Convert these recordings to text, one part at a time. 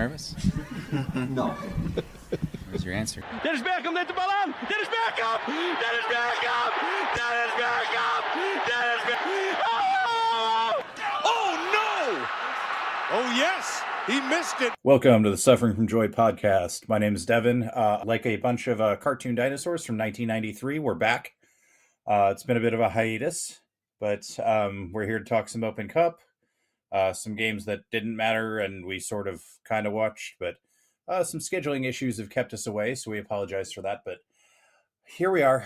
nervous? No. Where's your answer? Dennis Beckham, let the ball on! Dennis Beckham! Dennis Beckham! Dennis Beckham! Dennis Beckham! Oh! Oh, no! Oh, yes! He missed it! Welcome to the Suffering from Joy podcast. My name is Devin. Like a bunch of cartoon dinosaurs from 1993, we're back. It's been a bit of a hiatus, but we're here to talk some Open Cup, some games that didn't matter and we sort of kind of watched, but some scheduling issues have kept us away, so we apologize for that. But here we are.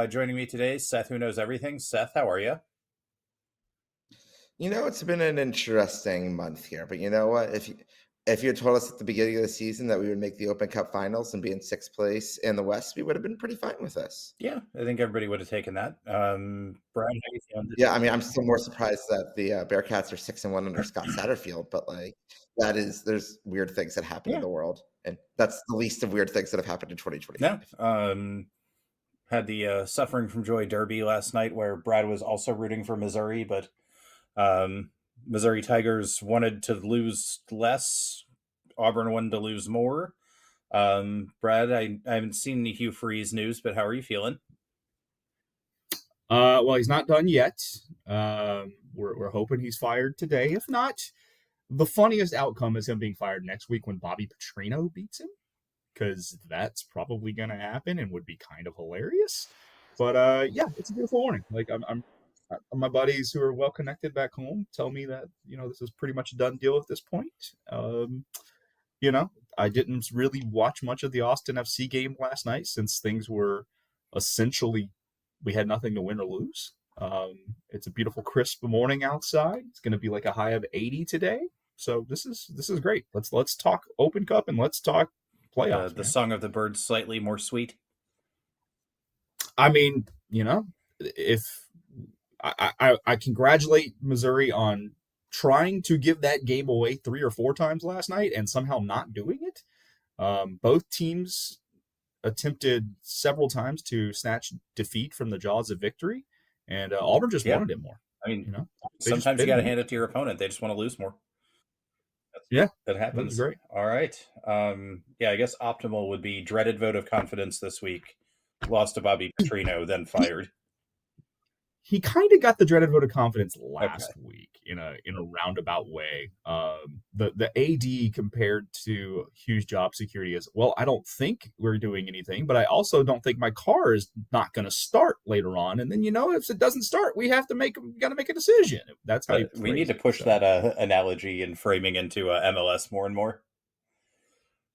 Joining me today, Seth, who knows everything. Seth, how are you? You know, it's been an interesting month here, but you know what? If you had told us at the beginning of the season that we would make the Open Cup finals and be in sixth place in the West, we would have been pretty fine with this. Yeah, I think everybody would have taken that. Brian, how you feeling? Yeah, I mean, I'm still more surprised that the Bearcats are 6-1 under Scott Satterfield, but like there's weird things that happen in the world, and that's the least of weird things that have happened in 2025. Yeah. Had the Suffering from Joy Derby last night, where Brad was also rooting for Missouri, but Missouri Tigers wanted to lose less. Auburn wanted to lose more. Brad, I haven't seen the Hugh Freeze news, but how are you feeling? Well, he's not done yet. We're hoping he's fired today. If not, the funniest outcome is him being fired next week when Bobby Petrino beats him, because that's probably going to happen and would be kind of hilarious. But yeah, it's a beautiful morning. Like I'm my buddies who are well connected back home tell me that this is pretty much a done deal at this point. I didn't really watch much of the Austin FC game last night since things were essentially, we had nothing to win or lose. It's a beautiful crisp morning outside. It's going to be like a high of 80 today. So this is great. Let's talk Open Cup and let's talk playoffs. The song of the birds slightly more sweet. I mean, if I congratulate Missouri on trying to give that game away 3 or 4 times last night and somehow not doing it. Both teams attempted several times to snatch defeat from the jaws of victory, and Auburn just wanted it more. I mean, sometimes you got to hand it to your opponent. They just want to lose more. That happens. That's great. All right. I guess optimal would be dreaded vote of confidence this week. Lost to Bobby Petrino, then fired. He kind of got the dreaded vote of confidence last week in a roundabout way. The AD compared to Hugh's job security is, well, I don't think we're doing anything, but I also don't think my car is not going to start later on. And then, if it doesn't start, we have to got to make a decision. That's how we need to push that analogy and framing into MLS more and more.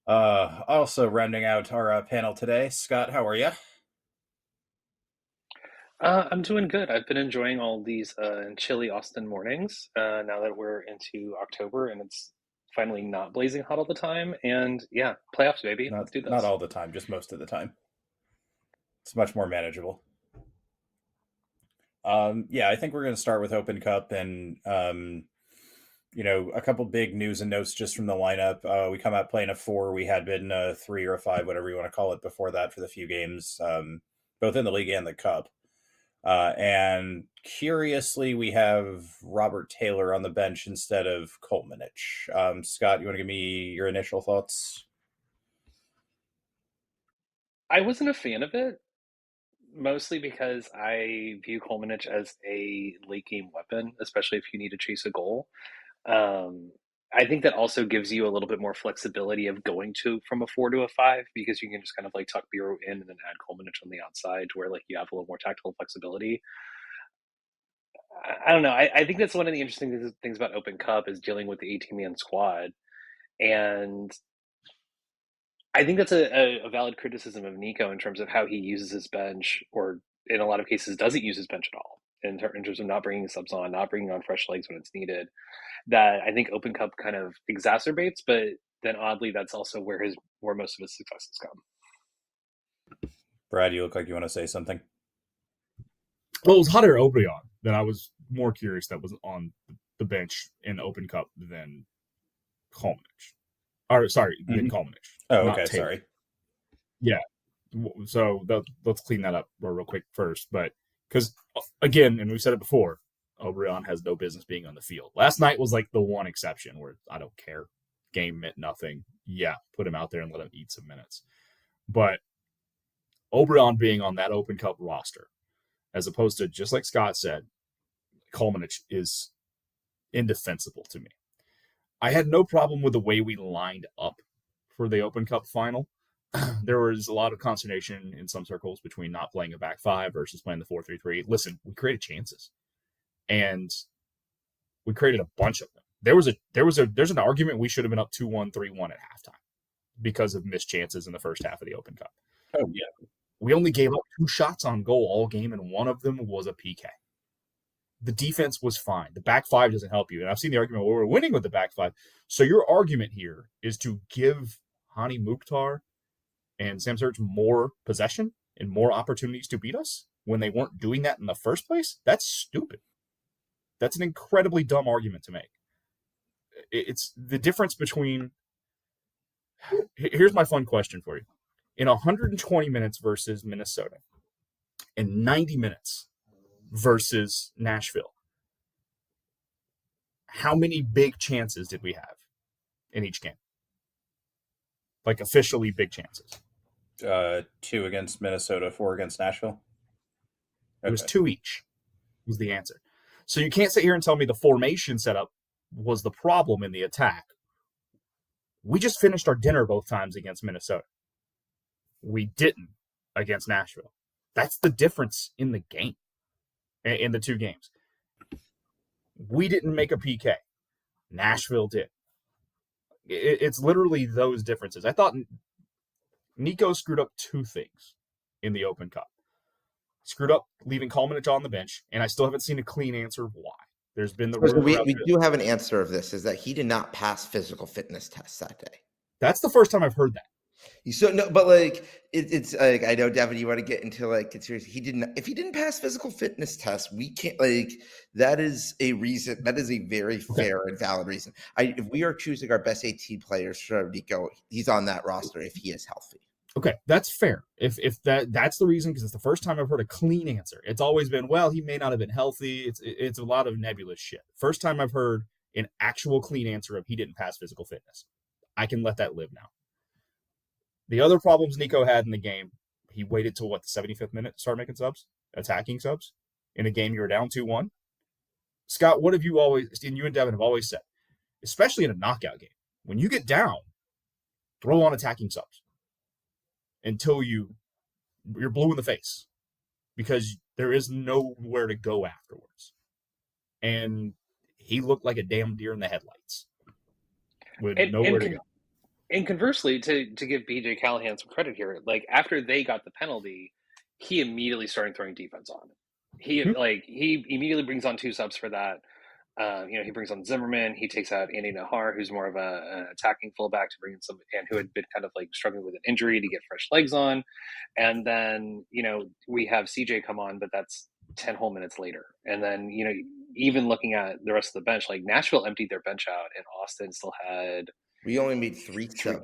Also rounding out our panel today, Scott, how are you? I'm doing good. I've been enjoying all these chilly Austin mornings now that we're into October and it's finally not blazing hot all the time. And yeah, playoffs, baby. Let's do this. Not all the time, just most of the time. It's much more manageable. I think we're going to start with Open Cup and, a couple big news and notes just from the lineup. We come out playing a 4. We had been a 3 or a 5, whatever you want to call it, before that for the few games, both in the league and the cup. And curiously, we have Robert Taylor on the bench instead of Colemanich. Scott, you want to give me your initial thoughts? I wasn't a fan of it, mostly because I view Colemanich as a late game weapon, especially if you need to chase a goal. I think that also gives you a little bit more flexibility of going from a 4 to a 5, because you can just kind of like tuck Bureau in and then add Colemanich on the outside to where like you have a little more tactical flexibility. I don't know. I think that's one of the interesting things about Open Cup is dealing with the 18-man squad. And I think that's a valid criticism of Nico in terms of how he uses his bench, or in a lot of cases doesn't use his bench at all, in terms of not bringing subs on, not bringing on fresh legs when it's needed. That I think Open Cup kind of exacerbates, but then oddly, that's also where most of his successes come. Brad, you look like you want to say something. Well, it was Hunter Obrion that I was more curious that was on the bench in Open Cup than Colemanich. Or sorry, than Colemanich. Oh, okay, sorry. Yeah. So let's clean that up real quick first, but because again, and we said it before, Obrion has no business being on the field. Last night was like the one exception where I don't care. game meant nothing, yeah, put him out there and let him eat some minutes. But Obrian being on that Open Cup roster, as opposed to, just like Scott said, Kalmanich is indefensible to me. I had no problem with the way we lined up for the Open Cup final. There was a lot of consternation in some circles between not playing a back five versus playing the 4-3-3. Listen, we created chances, and we created a bunch of them. There's an argument we should have been up 2-1, 3-1 at halftime because of missed chances in the first half of the Open Cup. Oh yeah, we only gave up 2 shots on goal all game, and one of them was a PK. The defense was fine. The back five doesn't help you, and I've seen the argument where we're winning with the back five. So your argument here is to give Hani Mukhtar and Sam Surge more possession and more opportunities to beat us when they weren't doing that in the first place? That's stupid. That's an incredibly dumb argument to make. It's the difference between... Here's my fun question for you. In 120 minutes versus Minnesota, and 90 minutes versus Nashville, how many big chances did we have in each game? Like officially big chances. 2 against Minnesota, 4 against Nashville. It was 2 each was the answer. So you can't sit here and tell me the formation setup was the problem in the attack. We just finished our dinner both times against Minnesota. We didn't against Nashville. That's the difference in the game, in the 2 games. We didn't make a PK. Nashville did. It's literally those differences. I thought Nico screwed up 2 things in the Open Cup. Screwed up leaving Kalmanich on the bench, and I still haven't seen a clean answer of why. There's been the we do have an answer of this, is that he did not pass physical fitness tests that day. That's the first time I've heard that. So no, but like it's like, I know, Devin, you want to get into like conspiracy. He didn't. If he didn't pass physical fitness tests, we can't. Like, that is a reason. That is a very fair and valid reason. If we are choosing our best AT players for Nico, he's on that roster if he is healthy. Okay, that's fair. If that's the reason, because it's the first time I've heard a clean answer. It's always been, well, he may not have been healthy. It's a lot of nebulous shit. First time I've heard an actual clean answer of he didn't pass physical fitness. I can let that live now. The other problems Nico had in the game, he waited till the 75th minute to start making subs, attacking subs, in a game you were down 2-1. Scott, what have you always, and you and Devin have always said, especially in a knockout game, when you get down, throw on attacking subs until you're blue in the face, because there is nowhere to go afterwards. And he looked like a damn deer in the headlights with nowhere to go. And conversely, to give BJ Callahan some credit here, like after they got the penalty, he immediately started throwing defense on. He immediately brings on 2 subs for that. He brings on Zimmerman. He takes out Andy Nahar, who's more of an attacking fullback, to bring in some, and who had been kind of like struggling with an injury, to get fresh legs on. And then, we have CJ come on, but that's 10 whole minutes later. And then, even looking at the rest of the bench, like Nashville emptied their bench out, and Austin still had... We only made 3 subs.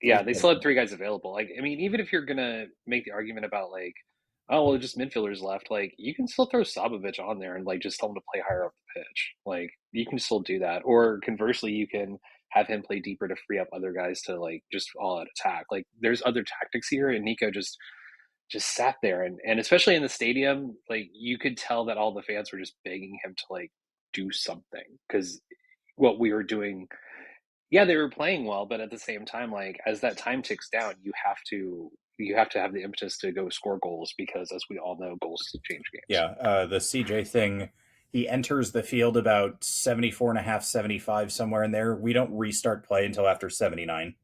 Yeah, they still had 3 guys available. Like, I mean, even if you're gonna make the argument about like, oh well, just midfielders left, like you can still throw Sabovich on there and like just tell him to play higher up the pitch. Like you can still do that. Or conversely, you can have him play deeper to free up other guys to like just all out attack. Like there's other tactics here, and Nico just sat there, and especially in the stadium, like you could tell that all the fans were just begging him to like do something, because what we were doing. Yeah, they were playing well, but at the same time, like as that time ticks down, you have to have the impetus to go score goals, because as we all know, goals change games. Yeah, the CJ thing, he enters the field about 74.5, 75, somewhere in there. We don't restart play until after 79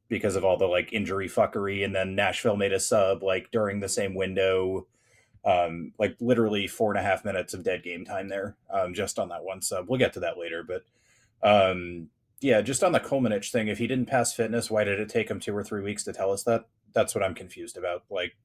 because of all the like injury fuckery, and then Nashville made a sub like during the same window, like literally 4.5 minutes of dead game time there, just on that one sub. We'll get to that later, but yeah, just on the Kalmanich thing, if he didn't pass fitness, why did it take him 2 or 3 weeks to tell us that? That's what I'm confused about. Like,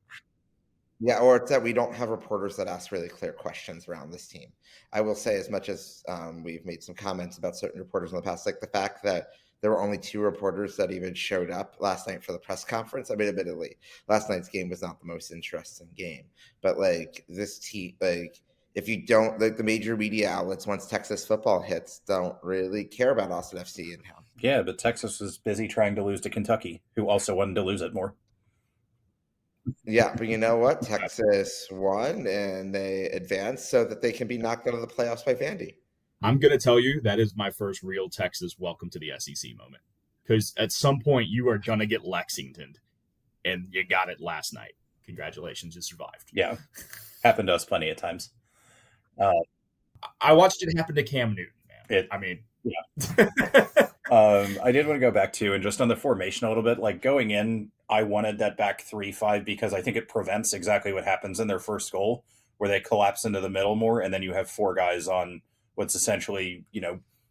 yeah, or it's that we don't have reporters that ask really clear questions around this team. I will say, as much as we've made some comments about certain reporters in the past, like the fact that there were only 2 reporters that even showed up last night for the press conference. I mean, admittedly, last night's game was not the most interesting game, but like this team, like if you don't, like, the major media outlets, once Texas football hits, don't really care about Austin FC in town. Yeah, but Texas was busy trying to lose to Kentucky, who also wanted to lose it more. Yeah, but you know what? Texas won and they advanced so that they can be knocked out of the playoffs by Vandy. I'm going to tell you that is my first real Texas welcome to the SEC moment. Because at some point you are going to get Lexington, and you got it last night. Congratulations, you survived. Yeah, happened to us plenty of times. I watched it happen to Cam Newton, man. I did want to go back to, and just on the formation a little bit, like going in, I wanted that back 3-5 because I think it prevents exactly what happens in their first goal, where they collapse into the middle more, and then you have 4 guys on what's essentially,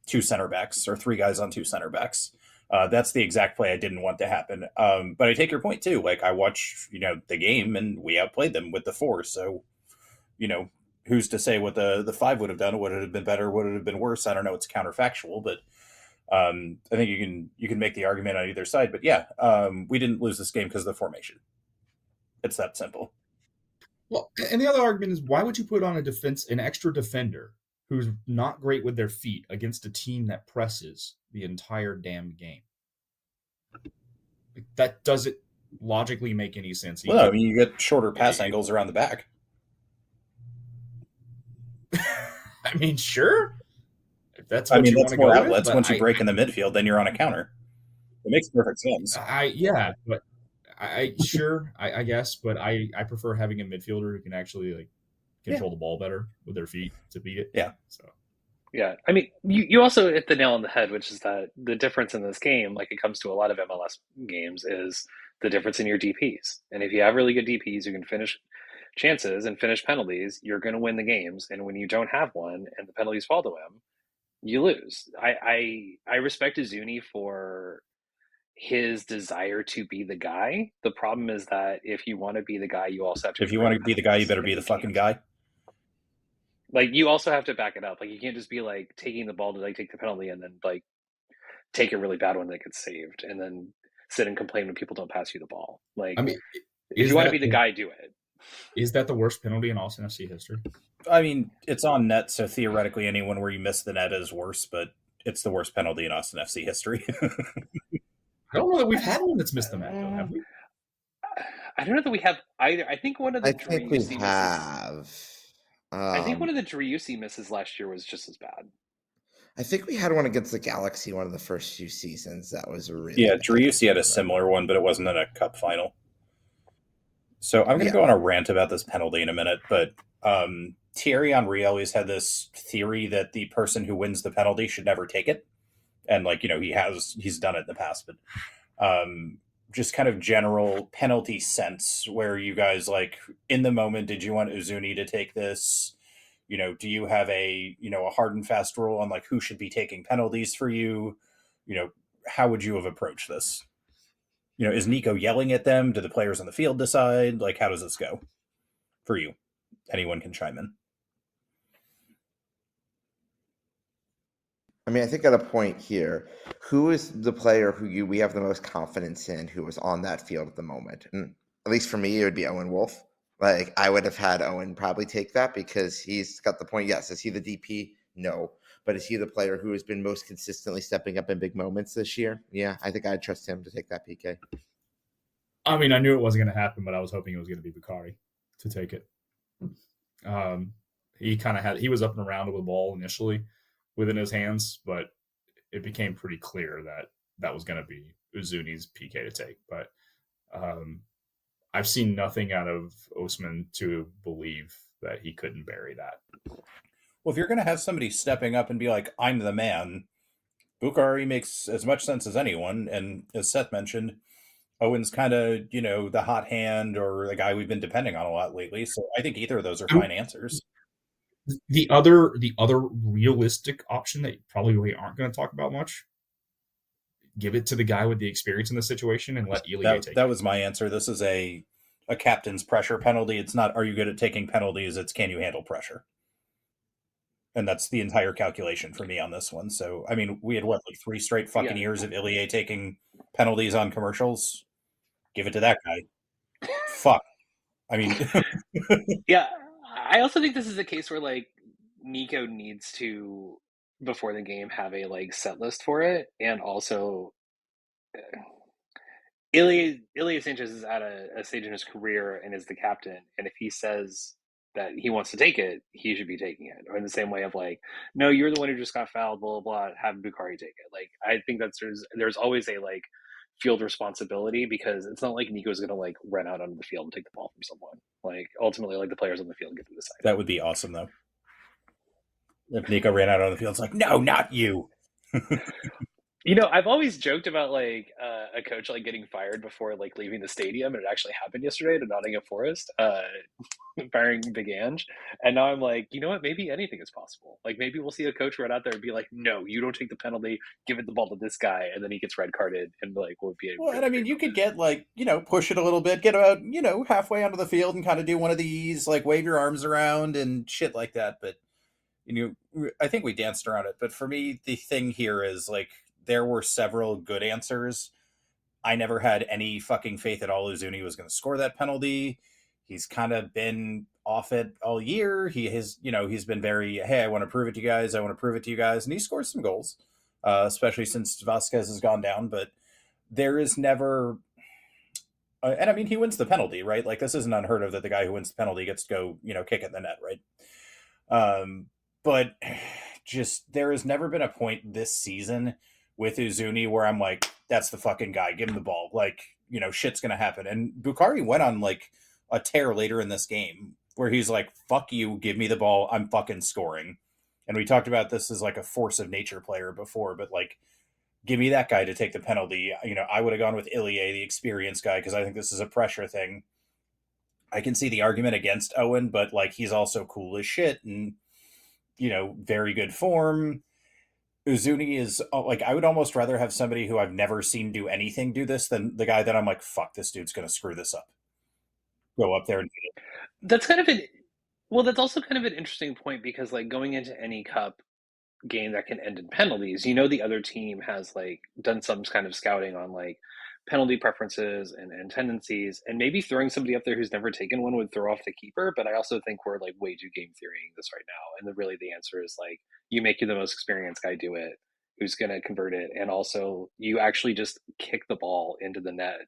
2 center backs, or 3 guys on 2 center backs. That's the exact play I didn't want to happen. But I take your point too. Like, I watched, the game, and we outplayed them with the 4. So, who's to say what the 5 would have done? Would it have been better? Would it have been worse? I don't know. It's counterfactual, but I think you can make the argument on either side. But yeah, we didn't lose this game because of the formation. It's that simple. Well, and the other argument is, why would you put on an extra defender who's not great with their feet against a team that presses the entire damn game? That doesn't logically make any sense either. Well, I mean, you get shorter pass angles around the back. I mean, sure. If that's what you want to go more with, outlets. Once you break in the midfield, then you're on a counter. It makes perfect sense. I guess, but I prefer having a midfielder who can actually control the ball better with their feet to beat it. Yeah. So. Yeah, I mean, you also hit the nail on the head, which is that the difference in this game, like it comes to a lot of MLS games, is the difference in your DPs. And if you have really good DPs, you can finish chances and finish penalties, you're going to win the games. And when you don't have one and the penalties fall to him, you lose. I respect Izuni for his desire to be the guy. The problem is that if you want to be the guy, you also have to. If you want to be the guy, you better be the fucking guy. Like, you also have to back it up. Like, you can't just be like taking the ball to like take the penalty and then like take a really bad one that gets saved and then sit and complain when people don't pass you the ball. Like, I mean, if you want to be the guy, do it. Is that the worst penalty in Austin FC history? I mean, it's on net, so theoretically anyone where you miss the net is worse, but it's the worst penalty in Austin FC history. I don't know that we've had one that's missed the net, though, have we? I don't know that we have either. I think one of the I think we have. I think one of the Driussi misses last year was just as bad. I think we had one against the Galaxy one of the first few seasons. That was really Driussi had a similar one, but it wasn't in a cup final. So I'm going to go on a rant about this penalty in a minute, but Thierry Henry always had this theory that the person who wins the penalty should never take it. And he's done it in the past, but just kind of general penalty sense where you guys, like, in the moment, did you want Uzuni to take this? Do you have a hard and fast rule on like who should be taking penalties for you? How would you have approached this? Is Nico yelling at them? Do the players on the field decide? Like, how does this go for you? Anyone can chime in. I mean, I think at a point here, who is the player who we have the most confidence in who was on that field at the moment? And at least for me, it would be Owen Wolf. Like, I would have had Owen probably take that because he's got the point. Yes. Is he the DP? No. But is he the player who has been most consistently stepping up in big moments this year? Yeah, I think I'd trust him to take that PK. I mean, I knew it wasn't going to happen, but I was hoping it was going to be Bakari to take it. He was up and around with the ball initially within his hands, but it became pretty clear that was going to be Uzuni's PK to take. But I've seen nothing out of Osman to believe that he couldn't bury that. Well, if you're going to have somebody stepping up and be like, I'm the man, Bukhari makes as much sense as anyone. And as Seth mentioned, Owen's kind of, the hot hand or the guy we've been depending on a lot lately. So I think either of those are fine answers. The other realistic option that probably we aren't going to talk about much, give it to the guy with the experience in the situation and let Ilie take it. That was my answer. This is a captain's pressure penalty. It's not, are you good at taking penalties? It's, can you handle pressure? And that's the entire calculation for me on this one. So, I mean, we had 3 straight fucking years of Ilie taking penalties on commercials. Give it to that guy. Fuck. I mean, yeah, I also think this is a case where like Nico needs to before the game have a like set list for it, and also Ilya Sanchez is at a stage in his career and is the captain, and if he says that he wants to take it, he should be taking it. Or in the same way of like, no, you're the one who just got fouled, blah blah blah. Have Bukhari take it. Like I think that's there's always a like field responsibility because it's not like Nico's gonna like run out onto the field and take the ball from someone. Like ultimately, like the players on the field get to decide. That would be awesome though. If Nico ran out on the field, it's like, no, not you. You know, I've always joked about like a coach like getting fired before like leaving the stadium, and it actually happened yesterday to Nottingham Forest, firing Big Ange. And now I'm like, you know what? Maybe anything is possible. Like maybe we'll see a coach run out there and be like, "No, you don't take the penalty. Give it the ball to this guy," and then he gets red carded, and like will be. Well, and I mean, you could get like push it a little bit, get about halfway onto the field, and kind of do one of these like wave your arms around and shit like that. But I think we danced around it. But for me, the thing here is like, there were several good answers. I never had any fucking faith at all Uzuni was going to score that penalty. He's kind of been off it all year. He's been very, hey, I want to prove it to you guys. I want to prove it to you guys. And he scores some goals, especially since Vasquez has gone down. But there is never, and I mean, he wins the penalty, right? Like this isn't unheard of that the guy who wins the penalty gets to go, kick it in the net, right? But just there has never been a point this season with Uzuni where I'm like, that's the fucking guy. Give him the ball. Like, shit's going to happen. And Bukhari went on like a tear later in this game where he's like, fuck you. Give me the ball. I'm fucking scoring. And we talked about this as like a force of nature player before, but like, give me that guy to take the penalty. I would have gone with Ilya, the experienced guy, because I think this is a pressure thing. I can see the argument against Owen, but like, he's also cool as shit and, very good form. Uzuni is like, I would almost rather have somebody who I've never seen do anything do this than the guy that I'm like, fuck, this dude's going to screw this up. Go up there and do it. That's that's also kind of an interesting point because like going into any cup game that can end in penalties, the other team has like done some kind of scouting on like penalty preferences and tendencies, and maybe throwing somebody up there who's never taken one would throw off the keeper. But I also think we're like way too game theorying this right now, and the answer is like you make the most experienced guy do it, who's going to convert it, and also you actually just kick the ball into the net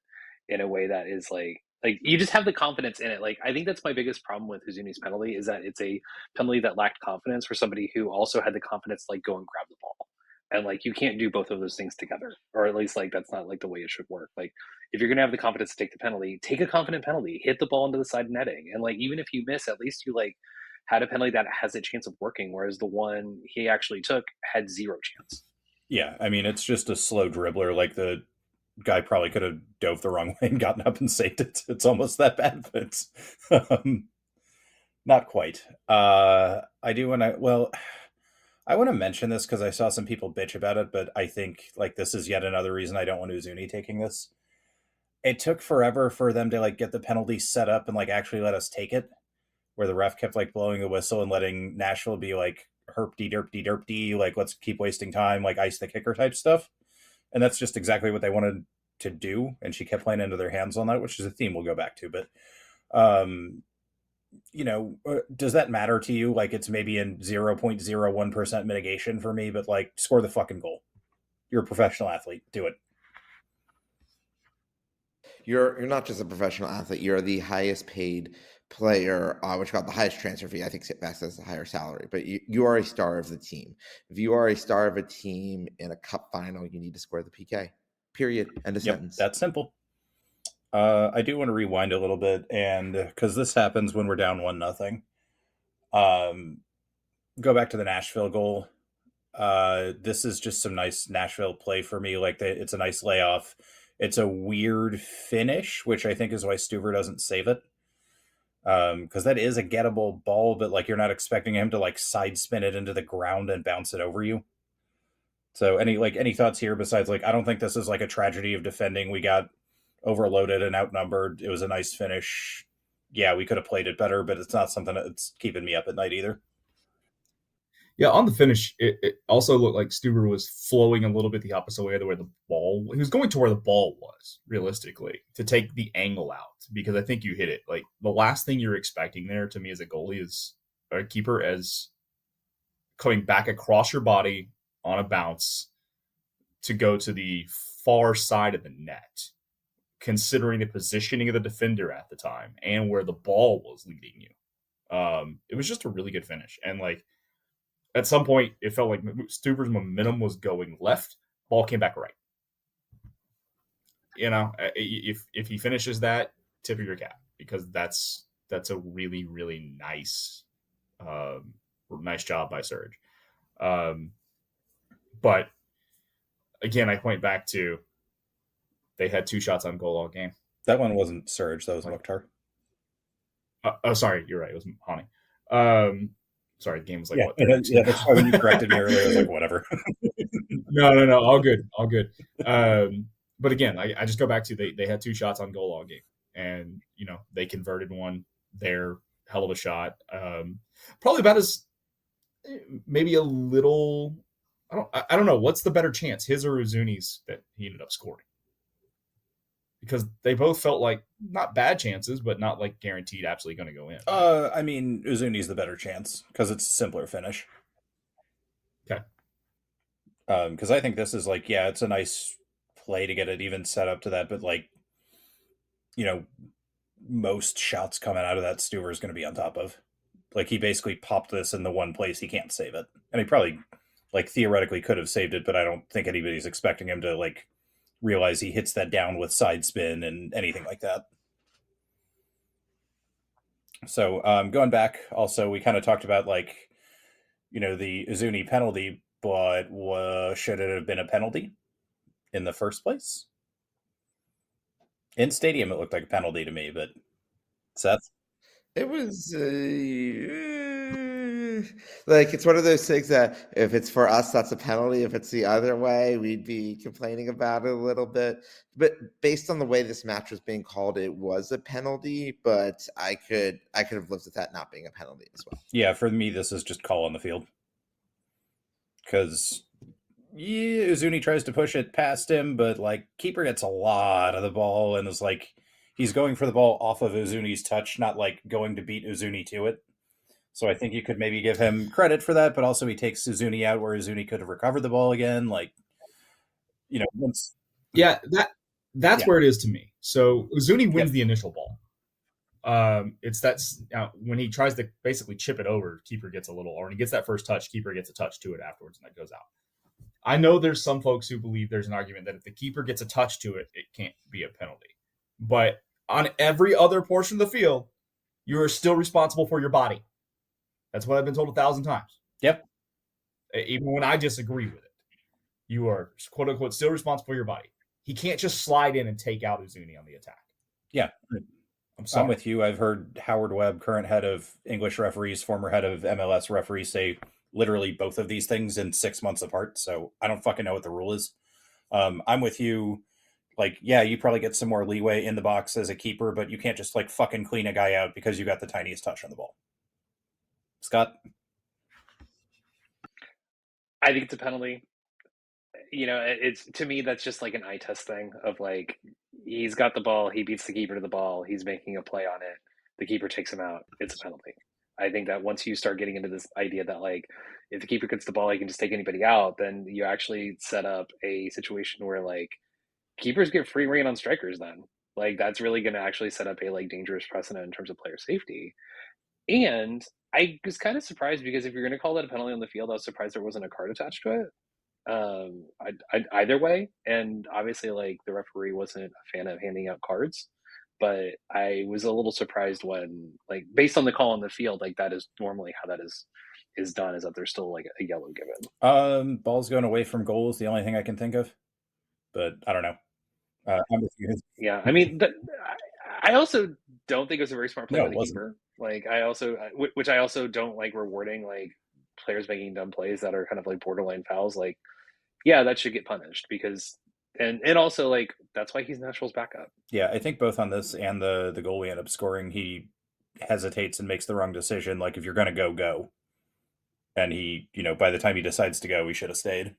in a way that is like you just have the confidence in it. Like I think that's my biggest problem with Huzuni's penalty is that it's a penalty that lacked confidence for somebody who also had the confidence to like go and grab the ball. And like you can't do both of those things together, or at least like that's not like the way it should work. Like if you're gonna have the confidence to take the penalty, take a confident penalty, hit the ball into the side netting, and like even if you miss, at least you like had a penalty that has a chance of working. Whereas the one he actually took had zero chance. Yeah, I mean it's just a slow dribbler. Like the guy probably could have dove the wrong way and gotten up and saved it. It's almost that bad, but not quite. I want to mention this because I saw some people bitch about it, but I think like this is yet another reason I don't want Uzuni taking this. It took forever for them to like get the penalty set up and like actually let us take it, where the ref kept like blowing the whistle and letting Nashville be like herpty derpty derpty, like let's keep wasting time, like ice the kicker type stuff. And that's just exactly what they wanted to do. And she kept playing into their hands on that, which is a theme we'll go back to. But does that matter to you? Like it's maybe in 0.01% mitigation for me, but like score the fucking goal. You're a professional athlete. Do it. You're not just a professional athlete. You're the highest paid player, which got the highest transfer fee. I think Bass has a higher salary, but you are a star of the team. If you are a star of a team in a cup final, you need to score the PK. Period. End of sentence. That's simple. I do want to rewind a little bit, and because this happens when we're down 1-0. Go back to the Nashville goal. This is just some nice Nashville play for me. Like it's a nice layoff. It's a weird finish, which I think is why Stuver doesn't save it. Because that is a gettable ball, but like you're not expecting him to like side spin it into the ground and bounce it over you. So any thoughts here besides like I don't think this is like a tragedy of defending. We got overloaded and outnumbered. It was a nice finish. Yeah, we could have played it better, but it's not something that's keeping me up at night either. Yeah, on the finish, it also looked like Stuber was flowing a little bit the opposite way, the way the ball. He was going to where the ball was, realistically, to take the angle out, because I think you hit it. Like, the last thing you're expecting there, to me, as a goalie, is a keeper, as coming back across your body on a bounce to go to the far side of the net, considering the positioning of the defender at the time and where the ball was leading you. It was just a really good finish. And, like, at some point, it felt like Stuber's momentum was going left. Ball came back right. You know, if he finishes that, tip of your cap, because that's a really, really nice job by Serge. But again, I point back to they had 2 shots on goal all game. That one wasn't Serge. That was Mukhtar. Sorry, you're right. It was Hani. Sorry, the game was like, yeah, what? Yeah, that's why when you corrected me earlier, I was like, whatever. No, all good. But again, I just go back to they had 2 shots on goal all game, and you know they converted one. They're hell of a shot. Probably about as maybe a little. I don't know. What's the better chance, his or Uzuni's, that he ended up scoring? Because they both felt like not bad chances, but not like guaranteed absolutely going to go in. I mean, Uzuni's the better chance because it's a simpler finish. Okay. Because I think this is like, yeah, it's a nice play to get it even set up to that, but like, you know, most shots coming out of that Stuber is going to be on top of. Like, he basically popped this in the one place he can't save it. And he probably, like, theoretically could have saved it, but I don't think anybody's expecting him to, like, realize he hits that down with side spin and anything like that. So going back, also, we kind of talked about, like, you know, the Uzuni penalty, but should it have been a penalty in the first place? In stadium, it looked like a penalty to me, but Seth? It was like, it's one of those things that if it's for us, that's a penalty. If it's the other way, we'd be complaining about it a little bit. But based on the way this match was being called, it was a penalty. But I could have lived with that not being a penalty as well. Yeah, for me, this is just call on the field. Because Uzuni tries to push it past him, but like keeper gets a lot of the ball and is like, he's going for the ball off of Uzuni's touch, not like going to beat Uzuni to it. So I think you could maybe give him credit for that, but also he takes Uzuni out where Uzuni could have recovered the ball again. Like, you know, once. Yeah, that's where it is to me. So Uzuni wins the initial ball. When he tries to basically chip it over, keeper gets a little, or when he gets that first touch, keeper gets a touch to it afterwards, and that goes out. I know there's some folks who believe there's an argument that if the keeper gets a touch to it, it can't be a penalty. But on every other portion of the field, you are still responsible for your body. That's what I've been told 1,000 times. Yep. Even when I disagree with it, you are quote unquote still responsible for your body. He can't just slide in and take out Uzuni on the attack. Yeah. I'm with you. I've heard Howard Webb, current head of English referees, former head of MLS referees, say literally both of these things in 6 months apart. So I don't fucking know what the rule is. I'm with you. Like, yeah, you probably get some more leeway in the box as a keeper, but you can't just like fucking clean a guy out because you got the tiniest touch on the ball. Scott? I think it's a penalty. You know, it's, to me, that's just like an eye test thing of like, he's got the ball, he beats the keeper to the ball, he's making a play on it, the keeper takes him out, it's a penalty. I think that once you start getting into this idea that like, if the keeper gets the ball, he can just take anybody out, then you actually set up a situation where like keepers get free reign on strikers then. Like, that's really going to actually set up a like dangerous precedent in terms of player safety. And I was kind of surprised because if you're going to call that a penalty on the field, I was surprised there wasn't a card attached to it. Either way, and obviously like the referee wasn't a fan of handing out cards, but I was a little surprised when, like, based on the call on the field, like that is normally how that is done, is that there's still like a yellow given. Ball's going away from goal is the only thing I can think of, but I don't know. I'm with you. Yeah, I mean, I also don't think it was a very smart play by the keeper. Like, which I also don't like rewarding like players making dumb plays that are kind of like borderline fouls. Like, yeah, that should get punished because, and also like that's why he's Nashville's backup. Yeah, I think both on this and the goal we end up scoring, he hesitates and makes the wrong decision. Like, if you're going to go. And he, by the time he decides to go, he should have stayed.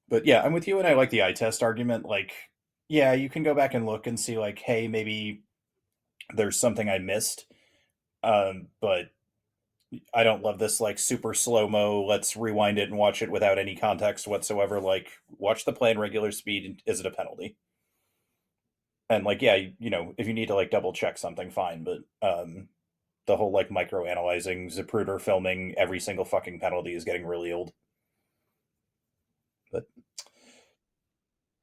But yeah, I'm with you, and I like the eye test argument. Like, yeah, you can go back and look and see, like, hey, maybe there's something I missed. But I don't love this, like, super slow-mo, let's rewind it and watch it without any context whatsoever. Like, watch the play in regular speed. Is it a penalty? And, like, yeah, if you need to, like, double-check something, fine. But the whole, like, micro-analyzing, Zapruder filming every single fucking penalty is getting really old. But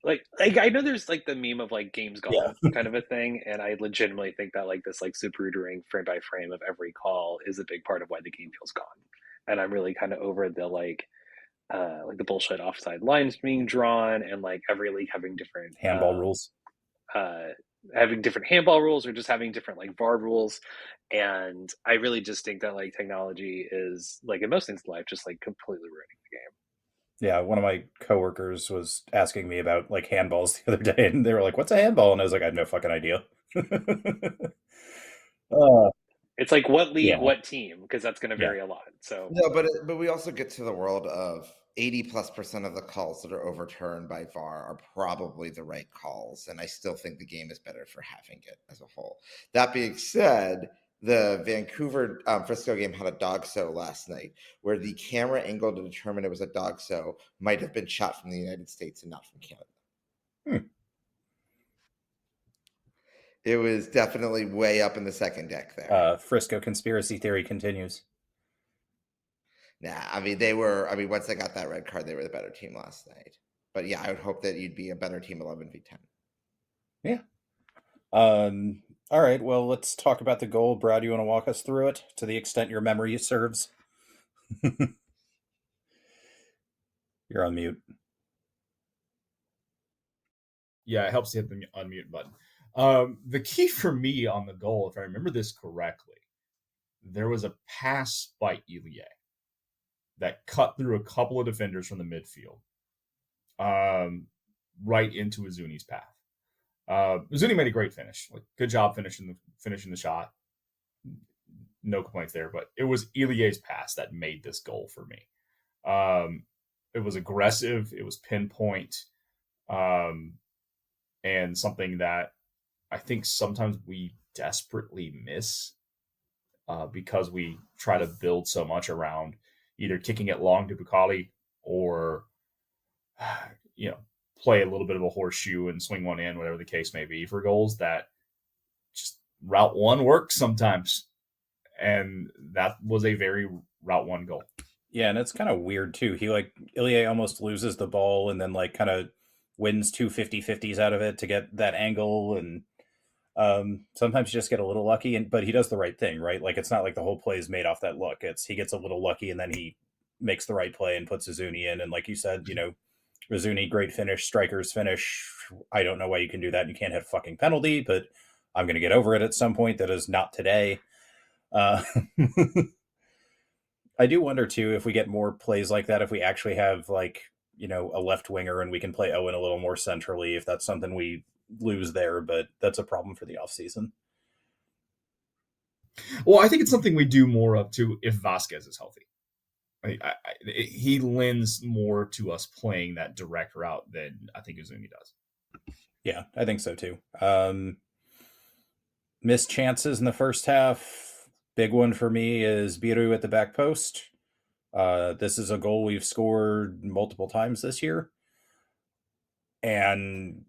like I know there's like the meme of like games gone Yeah. kind of a thing, and I legitimately think that like this like superudering frame by frame of every call is a big part of why the game feels gone. And I'm really kind of over the like the bullshit offside lines being drawn, and like every league having different handball rules. having different handball rules, or just having different like VAR rules. And I really just think that like technology is, like in most things in life, just like completely ruining the game. Yeah, one of my coworkers was asking me about like handballs the other day, and they were like, "What's a handball?" And I was like, "I have no fucking idea." It's like what league, Yeah. what team, because that's going to Yeah. vary a lot. So No, but we also get to the world of 80+% of the calls that are overturned by VAR are probably the right calls, and I still think the game is better for having it as a whole. That being said, the Vancouver Frisco game had a dog show last night, where the camera angle to determine it was a dog show might have been shot from the United States and not from Canada. It was definitely way up in the second deck there. Frisco conspiracy theory continues. Nah, once they got that red card, they were the better team last night. But yeah, I would hope that you'd be a better team 11v10. Yeah. All right, well, let's talk about the goal. Brad, you want to walk us through it to the extent your memory serves? You're on mute. Yeah, it helps to hit the unmute button. The key for me on the goal, if I remember this correctly, there was a pass by Ilie that cut through a couple of defenders from the midfield, right into Izuni's path. Izuni made a great finish. Like, good job finishing the shot. No complaints there, but it was Ilie's pass that made this goal for me. It was aggressive. It was pinpoint. And something that I think sometimes we desperately miss because we try to build so much around either kicking it long to Bukali or, play a little bit of a horseshoe and swing one in, whatever the case may be, for goals that just route one works sometimes. And that was a very route one goal. Yeah, and it's kind of weird too. Ilie almost loses the ball and then like kind of wins two 50-50s out of it to get that angle, and sometimes you just get a little lucky, but he does the right thing, right? Like, it's not like the whole play is made off that look. He gets a little lucky and then he makes the right play and puts Izuni in. And like you said, Izuni, great finish, striker's finish. I don't know why you can do that and you can't have a fucking penalty, but I'm going to get over it at some point. That is not today. I do wonder too, if we get more plays like that, if we actually have like, a left winger and we can play Owen a little more centrally, if that's something we lose there, but that's a problem for the offseason. Well, I think it's something we do more of too if Vasquez is healthy. He lends more to us playing that direct route than I think Izumi does. Yeah, I think so too. Missed chances in the first half. Big one for me is Biru at the back post. This is a goal we've scored multiple times this year. And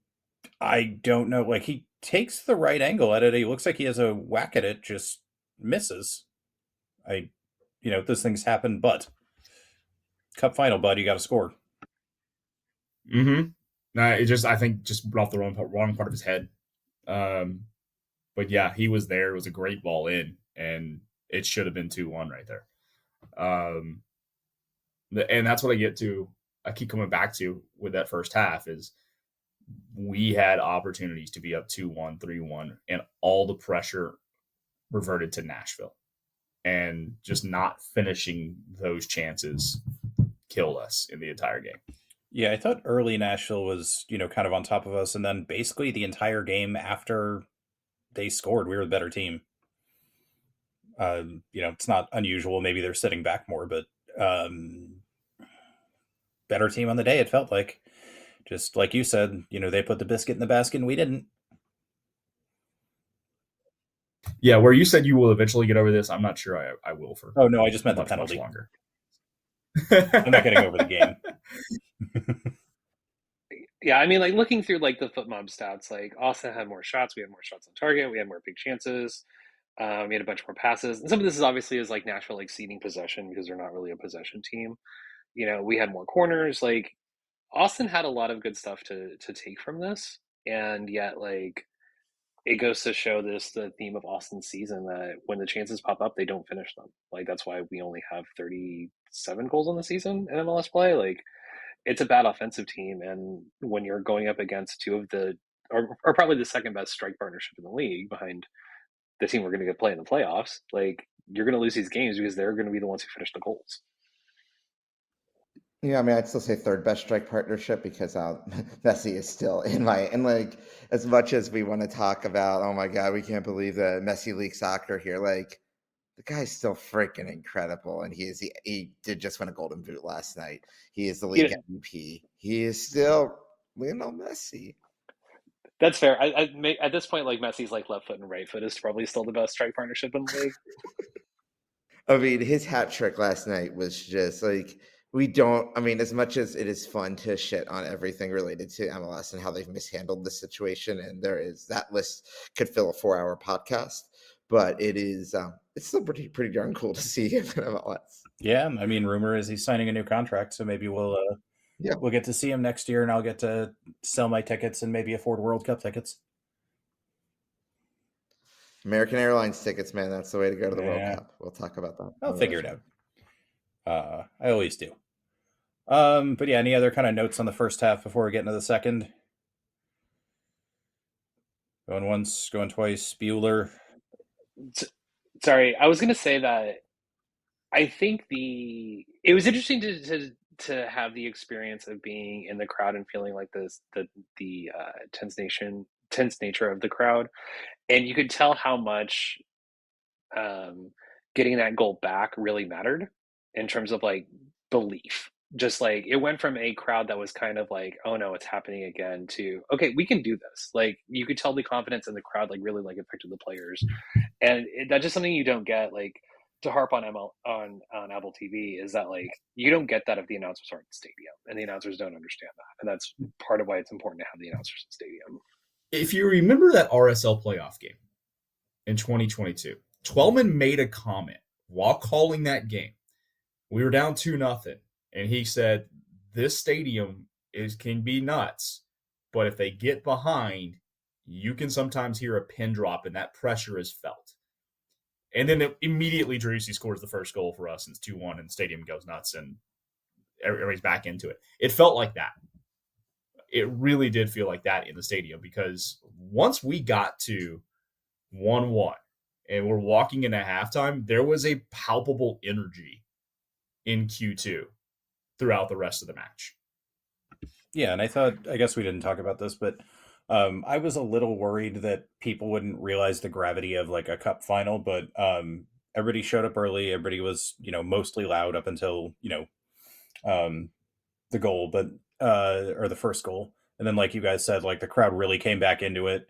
I don't know, like, he takes the right angle at it. He looks like he has a whack at it, just misses. Those things happen, but cup final, bud, you got to score. I think just off the wrong part of his head. But yeah, he was there. It was a great ball in, and it should have been 2-1 right there. And that's what I keep coming back to with that first half is we had opportunities to be up 2-1, 3-1, and all the pressure reverted to Nashville. And just not finishing those chances killed us in the entire game. Yeah, I thought early Nashville was, kind of on top of us. And then basically the entire game after they scored, we were the better team. It's not unusual. Maybe they're sitting back more, but better team on the day, it felt like. Just like you said, they put the biscuit in the basket and we didn't. Yeah, where you said you will eventually get over this, I'm not sure I will for. Oh, no, I just meant much, the penalty. Much longer. I'm not getting over the game. Yeah, I mean, like looking through like the foot mob stats, like Austin had more shots, we had more shots on target, we had more big chances, we had a bunch more passes, and some of this is obviously is like Nashville like ceding possession because they're not really a possession team. We had more corners. Like Austin had a lot of good stuff to take from this, and yet like it goes to show the theme of Austin's season that when the chances pop up, they don't finish them. Like that's why we only have 37 goals on the season in MLS play. Like it's a bad offensive team, and when you're going up against two of the or probably the second best strike partnership in the league behind the team we're going to get play in the playoffs, like you're going to lose these games because they're going to be the ones who finish the goals. Yeah, I mean, I'd still say third best strike partnership because Messi is still in my and like as much as we want to talk about, oh my God, we can't believe that Messi league soccer here. Like the guy's still freaking incredible, and he did just win a Golden Boot last night. He is the league MVP. He is still Lionel Messi. That's fair. At this point, like Messi's like left foot and right foot is probably still the best strike partnership in the league. I mean, his hat trick last night was just like as much as it is fun to shit on everything related to MLS and how they've mishandled the situation, and that list could fill a 4-hour podcast, but it's still pretty darn cool to see him in MLS. Yeah, I mean, rumor is he's signing a new contract, so maybe we'll get to see him next year, and I'll get to sell my tickets and maybe afford World Cup tickets. American Airlines tickets, man, that's the way to go to the World Cup. We'll talk about that. I'll figure it out. I always do. But yeah, any other kind of notes on the first half before we get into the second? Going once, going twice, Bueller. Sorry, I was going to say that I think it was interesting to have the experience of being in the crowd and feeling like the tense nature of the crowd, and you could tell how much getting that goal back really mattered in terms of like belief. Just like it went from a crowd that was kind of like, oh no, it's happening again, to okay, we can do this. Like you could tell the confidence in the crowd like really like affected the players, and that's just something you don't get. Like to harp on on Apple TV is that like you don't get that if the announcers aren't in the stadium, and the announcers don't understand that, and that's part of why it's important to have the announcers in the stadium. If you remember that RSL playoff game in 2022, Twellman made a comment while calling that game. We were down 2-0, and he said, "This stadium can be nuts, but if they get behind, you can sometimes hear a pin drop, and that pressure is felt." And then immediately Driussi scores the first goal for us, and it's 2-1, and the stadium goes nuts, and everybody's back into it. It felt like that. It really did feel like that in the stadium, because once we got to 1-1 and we're walking into halftime, there was a palpable energy in Q2 throughout the rest of the match. Yeah, and I guess we didn't talk about this, but I was a little worried that people wouldn't realize the gravity of like a cup final, but everybody showed up early. Everybody was, mostly loud up until, the goal, but or the first goal. And then like you guys said, like the crowd really came back into it.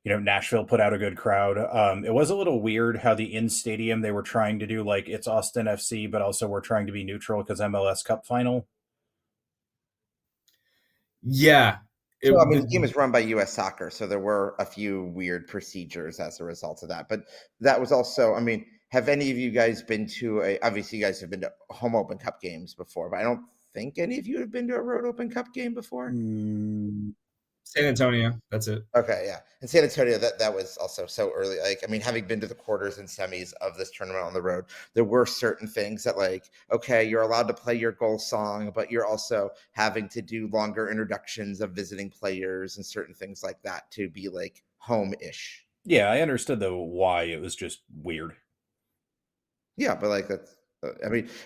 Nashville put out a good crowd. It was a little weird how the in-stadium they were trying to do like it's Austin FC, but also we're trying to be neutral because MLS Cup final. Yeah. The game is run by US Soccer, so there were a few weird procedures as a result of that. But that was also, have any of you guys been to obviously you guys have been to home Open Cup games before, but I don't think any of you have been to a road Open Cup game before? San Antonio, that's it. Okay, yeah. In San Antonio, that was also so early. Like, having been to the quarters and semis of this tournament on the road, there were certain things that like, okay, you're allowed to play your goal song, but you're also having to do longer introductions of visiting players and certain things like that to be like home-ish. Yeah, I understood the why. It was just weird. Yeah, but like that's,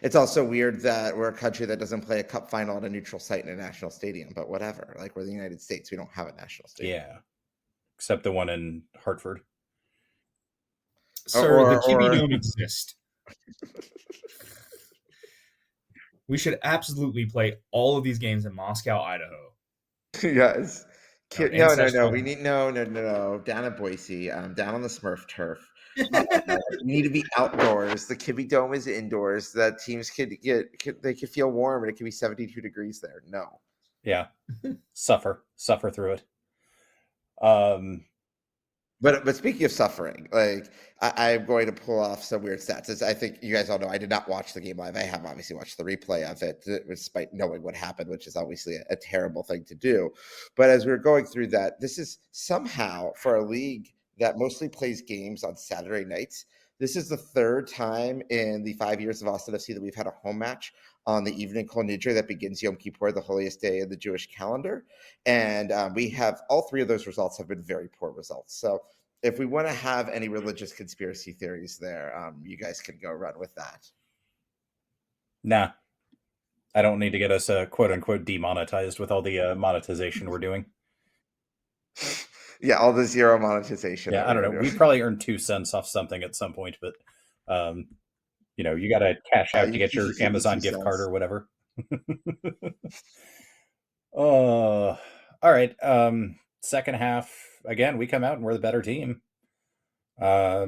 it's also weird that we're a country that doesn't play a cup final at a neutral site in a national stadium, but whatever. Like we're the United States, we don't have a national stadium. Yeah, except the one in Hartford. Sir, the QB don't exist. We should absolutely play all of these games in Moscow, Idaho. Yes. No, No. ancestral- We need no. Down at Boise, down on the Smurf turf. We need to be outdoors. The Kibbe Dome is indoors. That teams they could feel warm, and it could be 72 degrees there. No. Yeah. suffer through it. But speaking of suffering, like I'm going to pull off some weird stats. As I think you guys all know, I did not watch the game live. I have obviously watched the replay of it, despite knowing what happened, which is obviously a terrible thing to do. But as we were going through that, this is somehow for a league that mostly plays games on Saturday nights. This is the third time in the 5 years of Austin FC that we've had a home match on the evening Kol Nidre that begins Yom Kippur, the holiest day in the Jewish calendar. And we have all three of those results have been very poor results. So if we want to have any religious conspiracy theories there, you guys can go run with that. Nah, I don't need to get us quote unquote demonetized with all the monetization we're doing. Yeah, all the zero monetization. Yeah, I don't know. We probably earned 2 cents off something at some point, but you got to cash out to get your Amazon gift card or whatever. All right. Second half, again, we come out and we're the better team. I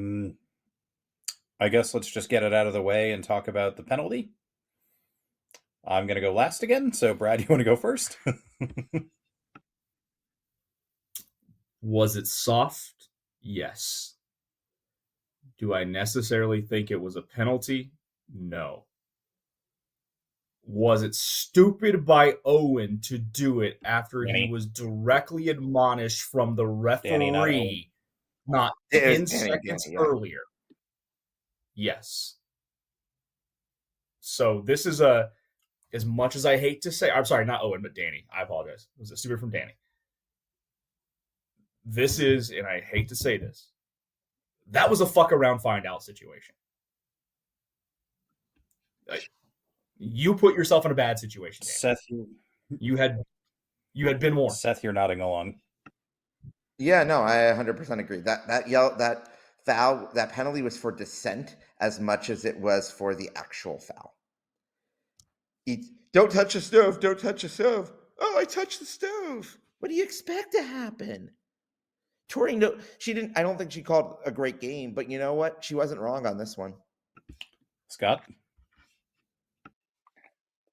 guess let's just get it out of the way and talk about the penalty. I'm going to go last again. So, Brad, you want to go first? Was it soft? Yes. Do I necessarily think it was a penalty? No. Was it stupid by Owen to do it after Danny. he was directly admonished from the referee not 10 seconds earlier? Yes. So this is as much as I hate to say, I'm sorry, not Owen, but Danny. I apologize. It was a stupid from Danny. This is, and I hate to say this, that was a fuck around find out situation. You put yourself in a bad situation, Danny. Seth, you had been warned. Seth, you're nodding along. Yeah, no, I 100% agree. That foul, that penalty was for dissent as much as it was for the actual foul. Don't touch the stove. Don't touch the stove. Oh, I touched the stove. What do you expect to happen? Tori, no, she didn't. I don't think she called a great game, but you know what? She wasn't wrong on this one. Scott?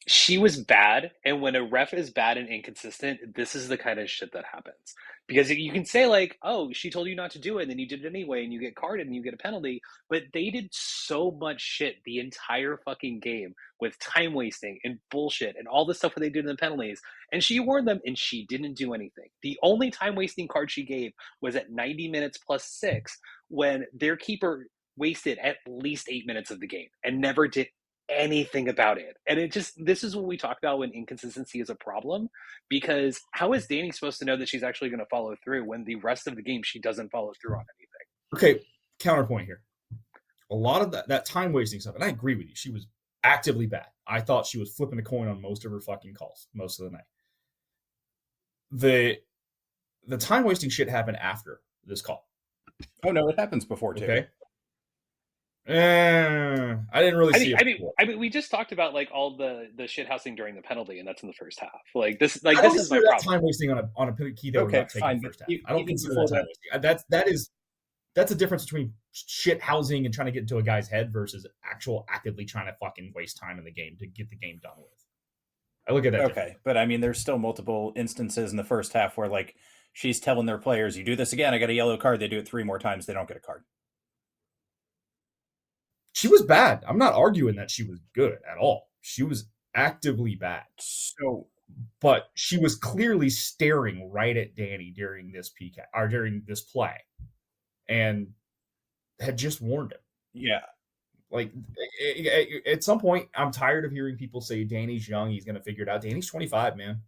She was bad, and when a ref is bad and inconsistent, this is the kind of shit that happens. Because you can say, like, oh, she told you not to do it, and then you did it anyway, and you get carded, and you get a penalty, but they did so much shit the entire fucking game with time wasting and bullshit and all the stuff that they did in the penalties, and she warned them, and she didn't do anything. The only time wasting card she gave was at 90 minutes plus 6, when their keeper wasted at least 8 minutes of the game and never did anything about it. And this is what we talk about when inconsistency is a problem, because how is Danny supposed to know that she's actually going to follow through when the rest of the game she doesn't follow through on anything? Okay, counterpoint here. A lot of that time wasting stuff, and I agree with you, she was actively bad. I thought she was flipping a coin on most of her fucking calls most of the night. The time wasting shit happened after this call. Oh no, it happens before too. Okay. I didn't really see it. I mean, we just talked about like all the shithousing during the penalty, and that's in the first half. Like this is my problem. Time wasting on a key that okay, not taking the first half. I don't consider that time wasting. That's a difference between shit housing and trying to get into a guy's head versus actively trying to fucking waste time in the game to get the game done with. I look at that. Okay, but I mean, there's still multiple instances in the first half where like she's telling their players, "You do this again, I got a yellow card." They do it 3 more times, they don't get a card. She was bad. I'm not arguing that she was good at all. She was actively bad. But she was clearly staring right at Danny during this PK or during this play, and had just warned him. Yeah, like at some point, I'm tired of hearing people say Danny's young, he's gonna figure it out. Danny's 25, man.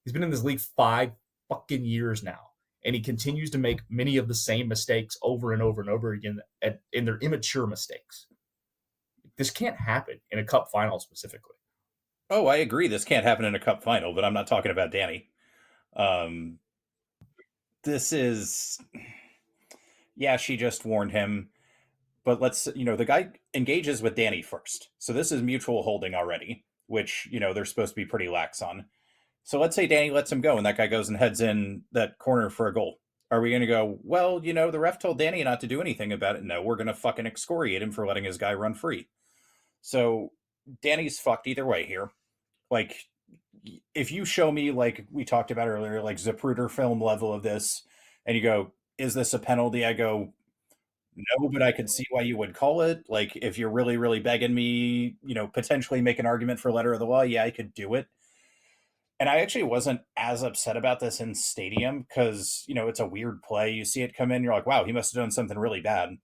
He's been in this league 5 fucking years now, and he continues to make many of the same mistakes over and over and over again, in their immature mistakes. This can't happen in a cup final specifically. Oh, I agree. This can't happen in a cup final, but I'm not talking about Danny. This is, yeah, she just warned him, but let's, the guy engages with Danny first. So this is mutual holding already, which, they're supposed to be pretty lax on. So let's say Danny lets him go and that guy goes and heads in that corner for a goal. Are we going to go, well, the ref told Danny not to do anything about it? No, we're going to fucking excoriate him for letting his guy run free. So Danny's fucked either way here. Like, if you show me, like we talked about earlier, like Zapruder film level of this, and you go, is this a penalty? I go, no, but I could see why you would call it. Like, if you're really, really begging me, potentially make an argument for letter of the law, yeah, I could do it. And I actually wasn't as upset about this in stadium because, it's a weird play. You see it come in, you're like, wow, he must have done something really bad.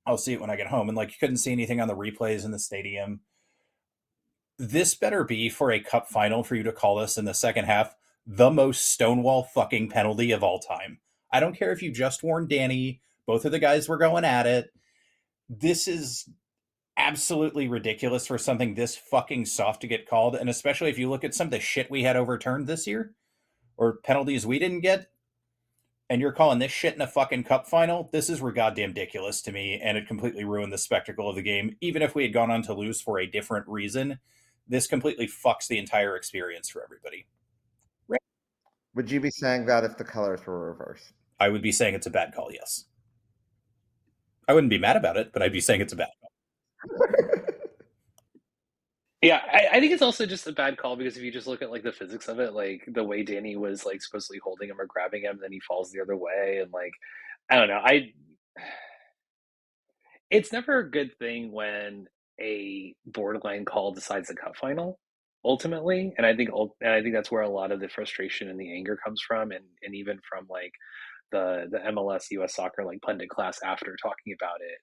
I'll see it when I get home. And like, you couldn't see anything on the replays in the stadium. This better be for a cup final for you to call this in the second half the most Stonewall fucking penalty of all time. I don't care if you just warned Danny. Both of the guys were going at it. This is absolutely ridiculous for something this fucking soft to get called. And especially if you look at some of the shit we had overturned this year or penalties we didn't get, and you're calling this shit in a fucking cup final, this is goddamn ridiculous to me. And it completely ruined the spectacle of the game. Even if we had gone on to lose for a different reason, this completely fucks the entire experience for everybody. Right. Would you be saying that if the colors were reversed? I would be saying it's a bad call, yes. I wouldn't be mad about it, but I'd be saying it's a bad call. Yeah, I think it's also just a bad call because if you just look at like the physics of it, like the way Danny was like supposedly holding him or grabbing him, then he falls the other way, and like I don't know, it's never a good thing when a borderline call decides a cup final ultimately, and I think that's where a lot of the frustration and the anger comes from, and even from like the MLS US soccer like pundit class after talking about it.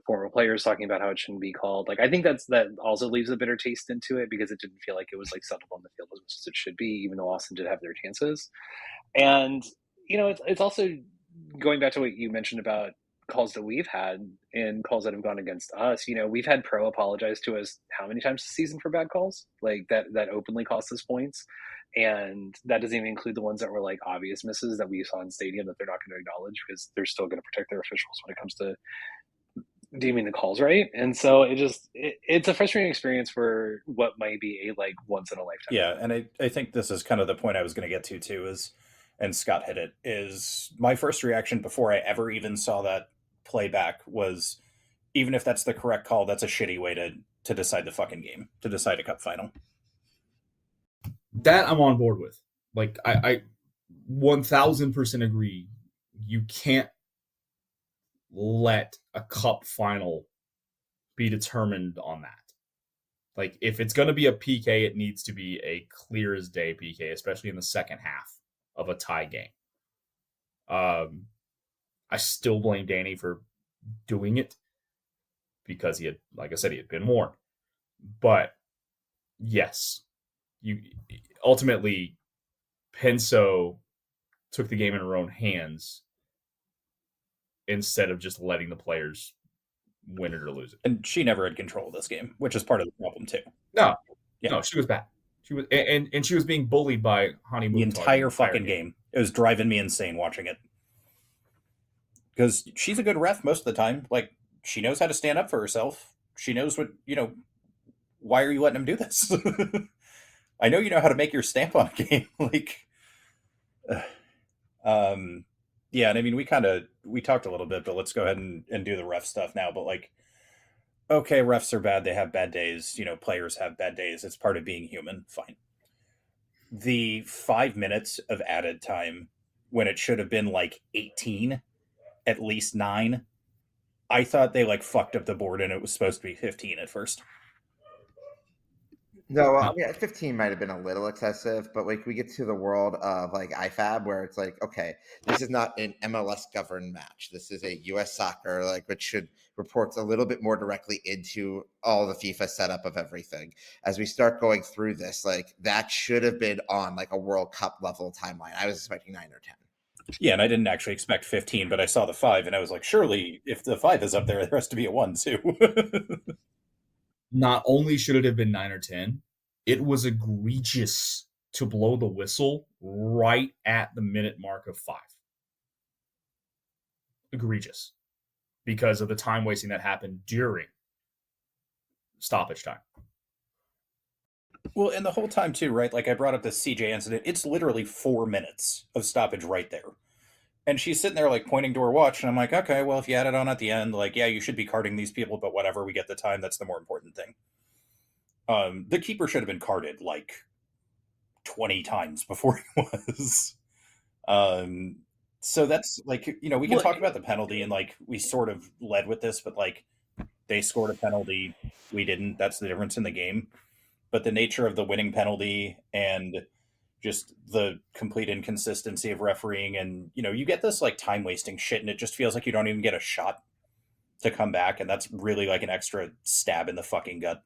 Former players talking about how it shouldn't be called. Like, I think that also leaves a bitter taste into it because it didn't feel like it was like settled on the field as much as it should be, even though Austin did have their chances. And it's also going back to what you mentioned about calls that we've had and calls that have gone against us. We've had Pro apologize to us how many times this season for bad calls like that openly cost us points. And that doesn't even include the ones that were like obvious misses that we saw in stadium that they're not going to acknowledge because they're still going to protect their officials when it comes to deeming the calls right. And so it's a frustrating experience for what might be a like once in a lifetime. Yeah, and I think this is kind of the point I was going to get to too, is, and Scott hit it, is my first reaction before I ever even saw that playback was, even if that's the correct call, that's a shitty way to decide the fucking game, to decide a cup final. That I'm on board with. Like, I 1000% agree. You can't let a cup final be determined on that. Like, if it's going to be a PK, it needs to be a clear as day PK, especially in the second half of a tie game. I still blame Danny for doing it because he had, like I said, he had been warned. But yes, ultimately Penso took the game in her own hands instead of just letting the players win it or lose it. And she never had control of this game, which is part of the problem too. No, she was bad. She was, and she was being bullied by Hani Mukhtar the entire fucking game. It was driving me insane watching it. Because she's a good ref most of the time. Like, she knows how to stand up for herself. She knows what, why are you letting him do this? I know you know how to make your stamp on a game. Like, yeah, and I mean, we talked a little bit, but let's go ahead and do the ref stuff now. But like, okay, refs are bad. They have bad days. Players have bad days. It's part of being human. Fine. The 5 minutes of added time when it should have been like 18, at least 9, I thought they like fucked up the board and it was supposed to be 15 at first. No, I mean, 15 might have been a little excessive, but like we get to the world of like IFAB where it's like, okay, this is not an MLS governed match. This is a US soccer, like, which should reports a little bit more directly into all the FIFA setup of everything. As we start going through this, like that should have been on like a World Cup level timeline. I was expecting 9 or 10. Yeah, and I didn't actually expect 15, but I saw the 5 and I was like, surely if the 5 is up there has to be a 1 too. Not only should it have been 9 or 10, it was egregious to blow the whistle right at the minute mark of 5. Egregious. because of the time wasting that happened during stoppage time. Well, and the whole time too, right? Like I brought up this CJ incident. It's literally 4 minutes of stoppage right there. And she's sitting there like pointing to her watch, and I'm like, okay, well, if you add it on at the end, like, yeah, you should be carding these people, but whatever, we get the time. That's the more important thing. The keeper should have been carded like 20 times before he was. So that's like, we can talk about the penalty, and like we sort of led with this, but like they scored a penalty, we didn't. That's the difference in the game. But the nature of the winning penalty and just the complete inconsistency of refereeing, and you get this like time wasting shit, and it just feels like you don't even get a shot to come back, and that's really like an extra stab in the fucking gut.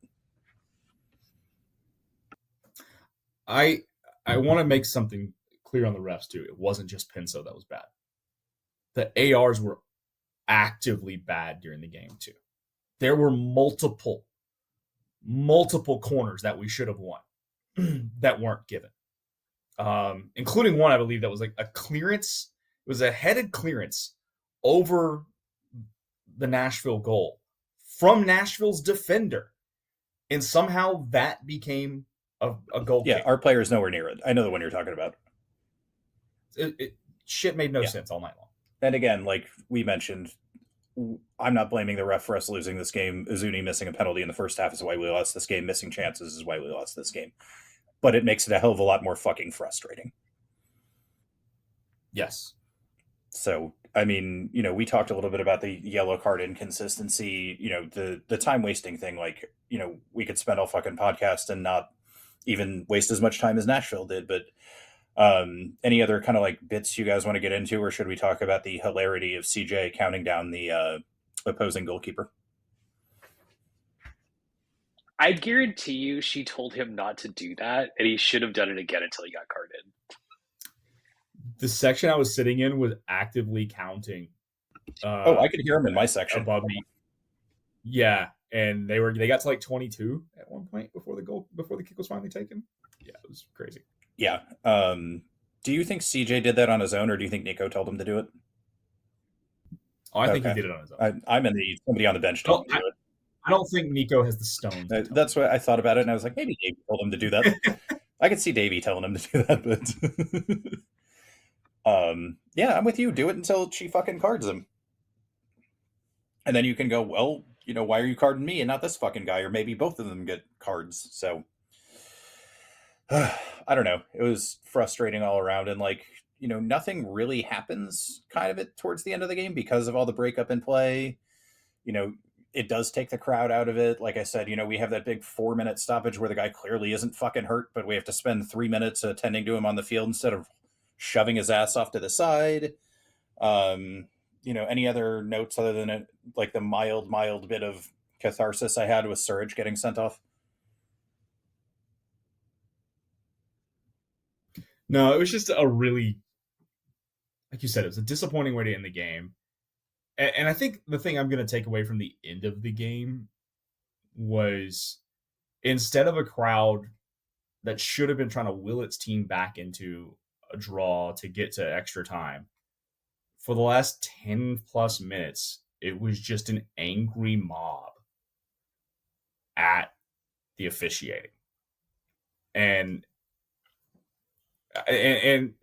I want to make something clear on the refs too. It wasn't just Pinso that was bad. The ARs were actively bad during the game too. There were multiple corners that we should have won that weren't given. Including one, I believe, that was like a clearance. It was a headed clearance over the Nashville goal from Nashville's defender. And somehow that became a goal Yeah, kick. our player is nowhere near it. I know the one you're talking about. Shit made no sense all night long. And again, like we mentioned, I'm not blaming the ref for us losing this game. Uzuni missing a penalty in the first half is why we lost this game. Missing chances is why we lost this game. But it makes it a hell of a lot more fucking frustrating. Yes. So, I mean, we talked a little bit about the yellow card inconsistency, the time wasting thing. Like, we could spend all fucking podcast and not even waste as much time as Nashville did. But any other kind of like bits you guys want to get into, or should we talk about the hilarity of CJ counting down the opposing goalkeeper? I guarantee you she told him not to do that, and he should have done it again until he got carded. The section I was sitting in was actively counting. I could hear him in my section above me. Yeah, and they got to like 22 at one point before the kick was finally taken. Yeah, it was crazy. Yeah. Do you think CJ did that on his own, or do you think Nico told him to do it? Oh, I think he did it on his own. I'm in somebody on the bench told him to do it. I don't think Nico has the stones. That's what I thought about it, and I was like, maybe Davey told him to do that. I could see Davey telling him to do that, but yeah, I'm with you. Do it until she fucking cards him. And then you can go, well, why are you carding me and not this fucking guy? Or maybe both of them get cards. So I don't know. It was frustrating all around, and like, nothing really happens kind of it towards the end of the game because of all the breakup in play. It does take the crowd out of it. Like I said, we have that big 4-minute stoppage where the guy clearly isn't fucking hurt, but we have to spend 3 minutes attending to him on the field instead of shoving his ass off to the side. Any other notes other than it, like the mild bit of catharsis I had with Surge getting sent off? No, it was just a really, like you said, it was a disappointing way to end the game. And I think the thing I'm going to take away from the end of the game was, instead of a crowd that should have been trying to will its team back into a draw to get to extra time, for the last 10 plus minutes, it was just an angry mob at the officiating. And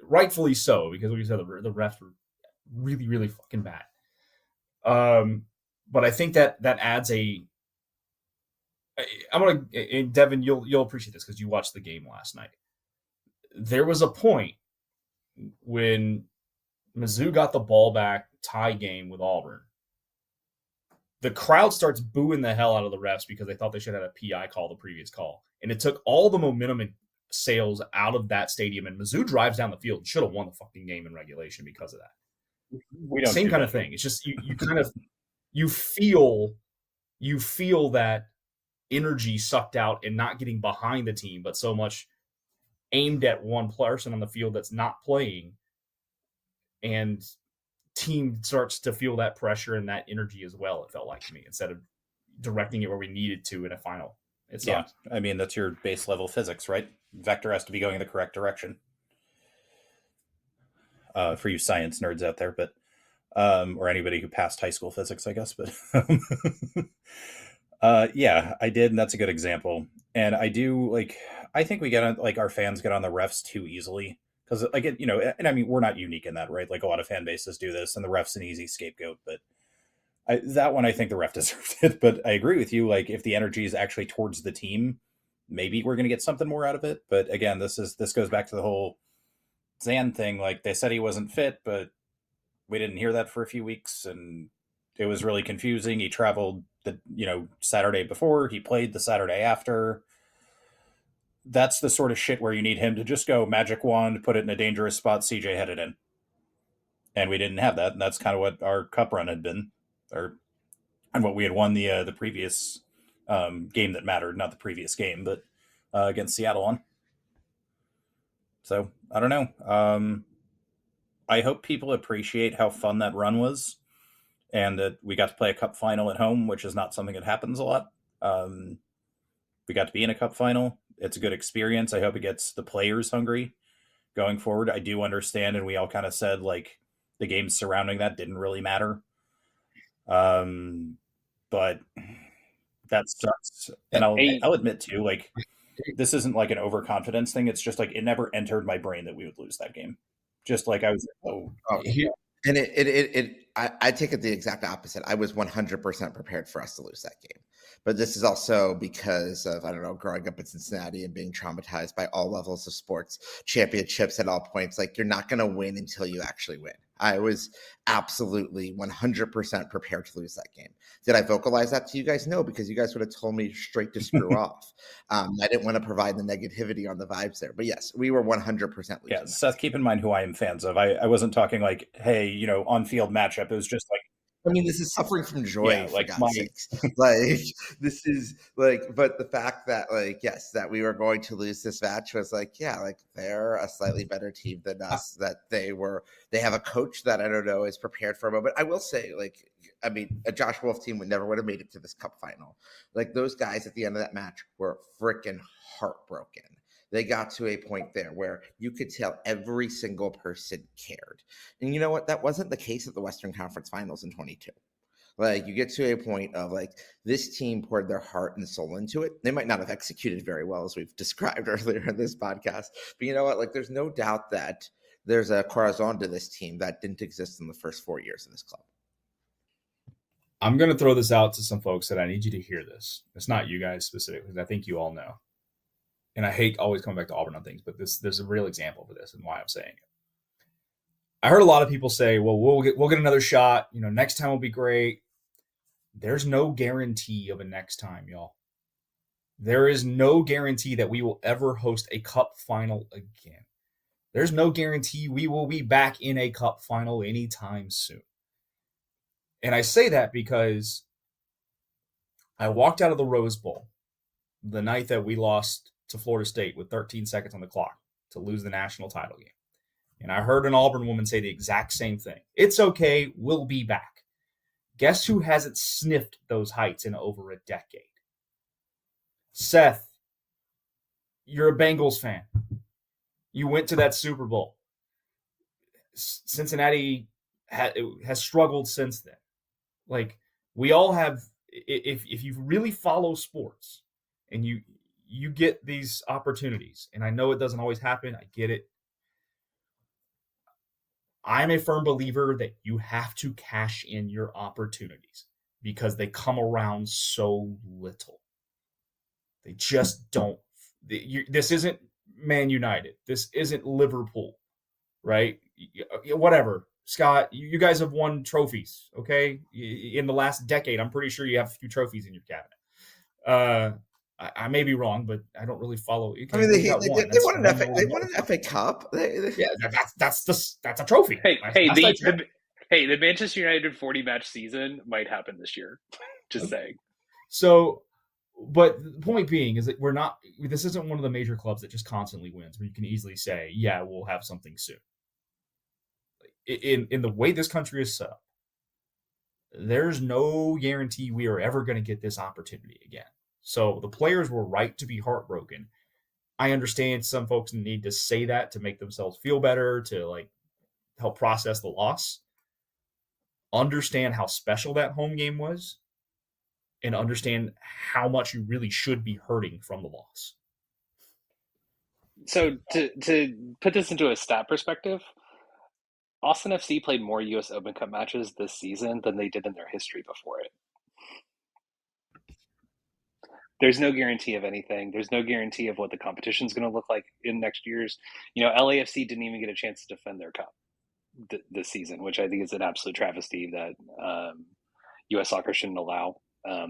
rightfully so, because like you said, the refs were really, really fucking bad. But I think that adds I'm gonna, and Devin, you'll appreciate this because you watched the game last night. There was a point when Mizzou got the ball back, tie game with Auburn. The crowd starts booing the hell out of the refs because they thought they should have had a PI call the previous call, and it took all the momentum and sales out of that stadium. And Mizzou drives down the field and should have won the fucking game in regulation because of that. Same kind of thing. It's just you kind of you feel that energy sucked out and not getting behind the team, but so much aimed at one person on the field that's not playing, and team starts to feel that pressure and that energy as well. It felt like to me, instead of directing it where we needed to in a final. Yeah, I mean, that's your base level physics, right? Vector has to be going in the correct direction. For you science nerds out there, but or anybody who passed high school physics, I guess. But yeah, I did, and that's a good example. And I do like. I think we get on our fans get on the refs too easily because and I mean we're not unique in that, right? Like a lot of fan bases do this, and the ref's an easy scapegoat. But that one, I think the ref deserved it. But I agree with you. Like if the energy is actually towards the team, maybe we're going to get something more out of it. But again, this goes back to the whole Zan thing. Like they said he wasn't fit, but we didn't hear that for a few weeks, and it was really confusing. He traveled the Saturday before, he played the Saturday after. That's the sort of shit where you need him to just go magic wand, put it in a dangerous spot, CJ headed in. And we didn't have that, and that's kind of what our cup run had been, and what we had won the previous game that mattered, not the previous game, but against Seattle on. So I don't know. I hope people appreciate how fun that run was, and that we got to play a cup final at home, which is not something that happens a lot. We got to be in a cup final. It's a good experience. I hope it gets the players hungry going forward. I do understand, and we all kind of said like the games surrounding that didn't really matter. But that sucks. And I'll admit too, like this isn't like an overconfidence thing. It's just like it never entered my brain that we would lose that game. Just like I was like, oh. And I take it the exact opposite. I was 100% prepared for us to lose that game. But this is also because of, I don't know, growing up in Cincinnati and being traumatized by all levels of sports, championships at all points. Like, you're not going to win until you actually win. I was absolutely 100% prepared to lose that game. Did I vocalize that to you guys? No, because you guys would have told me straight to screw off. I didn't want to provide the negativity on the vibes there. But yes, we were 100% losing. Yeah, Seth, keep in mind who I am fans of. I wasn't talking like, hey, on-field matchup. It was just like, I mean, this is suffering from joy, for God's sakes. Like, this is like, but the fact that, like, yes, that we were going to lose this match was like, yeah, like they're a slightly better team than us. That they have a coach that I don't know is prepared for it. But I will say, like, I mean, a Josh Wolf team would have made it to this cup final. Like, those guys at the end of that match were freaking heartbroken. They got to a point there where you could tell every single person cared. And you know what? That wasn't the case at the Western Conference Finals in 22. Like, you get to a point of like, this team poured their heart and soul into it. They might not have executed very well, as we've described earlier in this podcast. But you know what? Like, there's no doubt that there's a corazon to this team that didn't exist in the first 4 years of this club. I'm going to throw this out to some folks that I need you to hear this. It's not you guys specifically, because I think you all know. And I hate always coming back to Auburn on things, but there's a real example for this and why I'm saying it. I heard a lot of people say, well, we'll get another shot. Next time will be great. There's no guarantee of a next time, y'all. There is no guarantee that we will ever host a cup final again. There's no guarantee we will be back in a cup final anytime soon. And I say that because I walked out of the Rose Bowl the night that we lost to Florida State with 13 seconds on the clock to lose the national title game. And I heard an Auburn woman say the exact same thing. It's okay. We'll be back. Guess who hasn't sniffed those heights in over a decade? Seth, you're a Bengals fan. You went to that Super Bowl. Cincinnati has struggled since then. Like, we all have, if you really follow sports and you get these opportunities, and I know it doesn't always happen. I get it. I'm a firm believer that you have to cash in your opportunities because they come around so little. They just don't. This isn't Man United. This isn't Liverpool, right? Whatever. Scott, you guys have won trophies, okay? In the last decade, I'm pretty sure you have a few trophies in your cabinet. I may be wrong, but I don't really follow. I mean, they won an FA Cup. Yeah, that's a trophy. The Manchester United 40-match season might happen this year. Just saying. So, but the point being is that this isn't one of the major clubs that just constantly wins, where you can easily say, yeah, we'll have something soon. In the way this country is set up, there's no guarantee we are ever going to get this opportunity again. So the players were right to be heartbroken. I understand some folks need to say that to make themselves feel better, to like help process the loss. understand how special that home game was, and understand how much you really should be hurting from the loss. So to put this into a stat perspective, Austin FC played more US Open Cup matches this season than they did in their history before it. There's no guarantee of anything. There's no guarantee of what the competition's going to look like in next year's. LAFC didn't even get a chance to defend their cup this season, which I think is an absolute travesty that U.S. soccer shouldn't allow.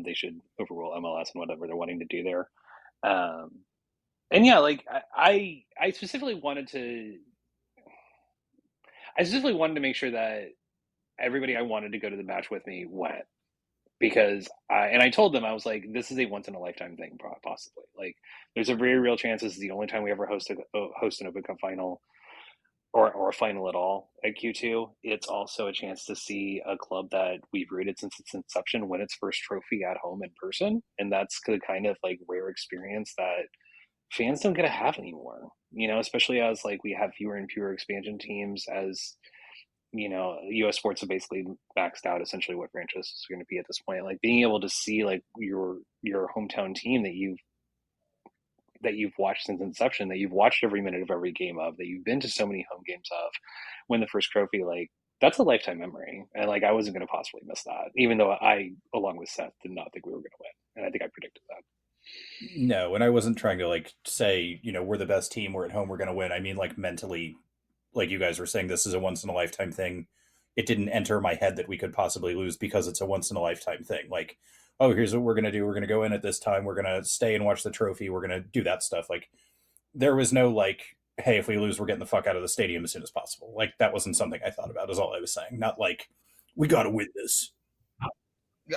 They should overrule MLS and whatever they're wanting to do there. And yeah, like I specifically wanted to make sure that everybody I wanted to go to the match with me went, because I told them, I was like, this is a once in a lifetime thing, possibly. Like, there's a very real chance this is the only time we ever host an Open Cup final or a final at all at Q2. It's also a chance to see a club that we've rooted since its inception win its first trophy at home in person, and that's the kind of like rare experience that fans don't get to have anymore. Especially as like we have fewer and fewer expansion teams, as U.S. sports have basically maxed out essentially what franchises are going to be at this point. Like, being able to see like your hometown team that you've watched since inception, that you've watched every minute of every game of, that you've been to so many home games of, win the first trophy, like that's a lifetime memory. And like, I wasn't going to possibly miss that, even though I, along with Seth, did not think we were going to win. And I think I predicted that. No, and I wasn't trying to like say, we're the best team, we're at home, we're going to win. I mean, like, mentally, like you guys were saying, this is a once in a lifetime thing. It didn't enter my head that we could possibly lose because it's a once in a lifetime thing. Like, oh, here's what we're going to do. We're going to go in at this time. We're going to stay and watch the trophy. We're going to do that stuff. Like, there was no like, hey, if we lose, we're getting the fuck out of the stadium as soon as possible. Like, that wasn't something I thought about, is all I was saying. Not like, we got to win this.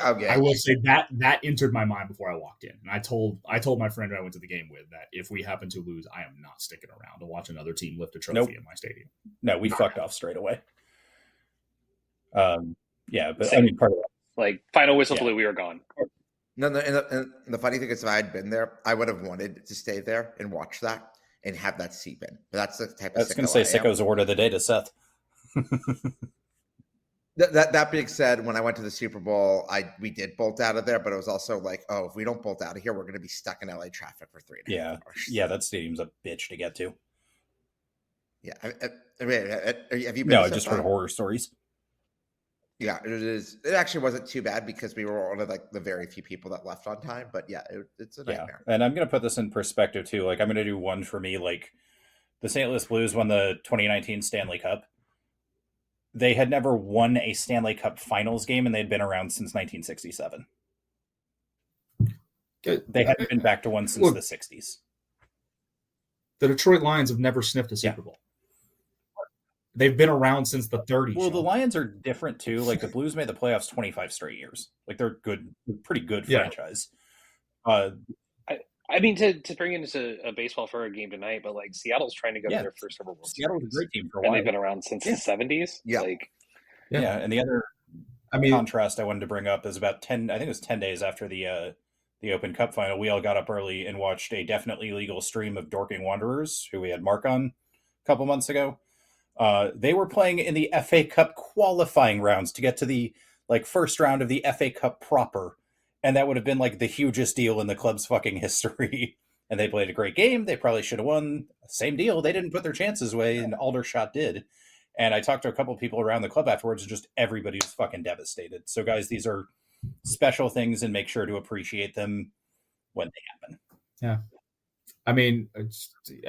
Okay. I will say that entered my mind before I walked in. And I told my friend who I went to the game with that if we happen to lose, I am not sticking around to watch another team lift a trophy in my stadium. No, we fucked off straight away. Yeah, but I mean, part of that. Like, final whistle blew, we were gone. No, and the funny thing is, if I had been there, I would have wanted to stay there and watch that and have that seep in. But that's the type of. I was going to say Sicko's award of the day to Seth. That being said, when I went to the Super Bowl, we did bolt out of there, but it was also like, oh, if we don't bolt out of here, we're going to be stuck in LA traffic for 3.5 hours. Yeah, that stadium's a bitch to get to. Yeah, have you been? No, I just heard horror stories. Yeah, it is. It actually wasn't too bad because we were one of like the very few people that left on time. But yeah, it's a nightmare. And I'm going to put this in perspective too. Like, I'm going to do one for me. Like, the St. Louis Blues won the 2019 Stanley Cup. They had never won a Stanley Cup Finals game, and they'd been around since 1967. They hadn't been back to one since the 60s. The Detroit Lions have never sniffed a Super Bowl. They've been around since the 30s. Well, the Lions are different too. Like, the Blues made the playoffs 25 straight years. Like, they're good, pretty good franchise. I mean, to bring it into a baseball for a game tonight, but like, Seattle's trying to go to their first ever World Seattle's Series. a great team for a and while. they've been around since the 70s. Yeah. Like, and the other contrast I wanted to bring up is about 10 days after the Open Cup final, we all got up early and watched a definitely legal stream of Dorking Wanderers, who we had Mark on a couple months ago. They were playing in the FA Cup qualifying rounds to get to the first round of the FA Cup proper. And that would have been like the hugest deal in the club's fucking history. And they played a great game. They probably should have won. Same deal. They didn't put their chances away, and Aldershot did. And I talked to a couple of people around the club afterwards, and just everybody was fucking devastated. So, guys, these are special things, and make sure to appreciate them when they happen. Yeah. I mean,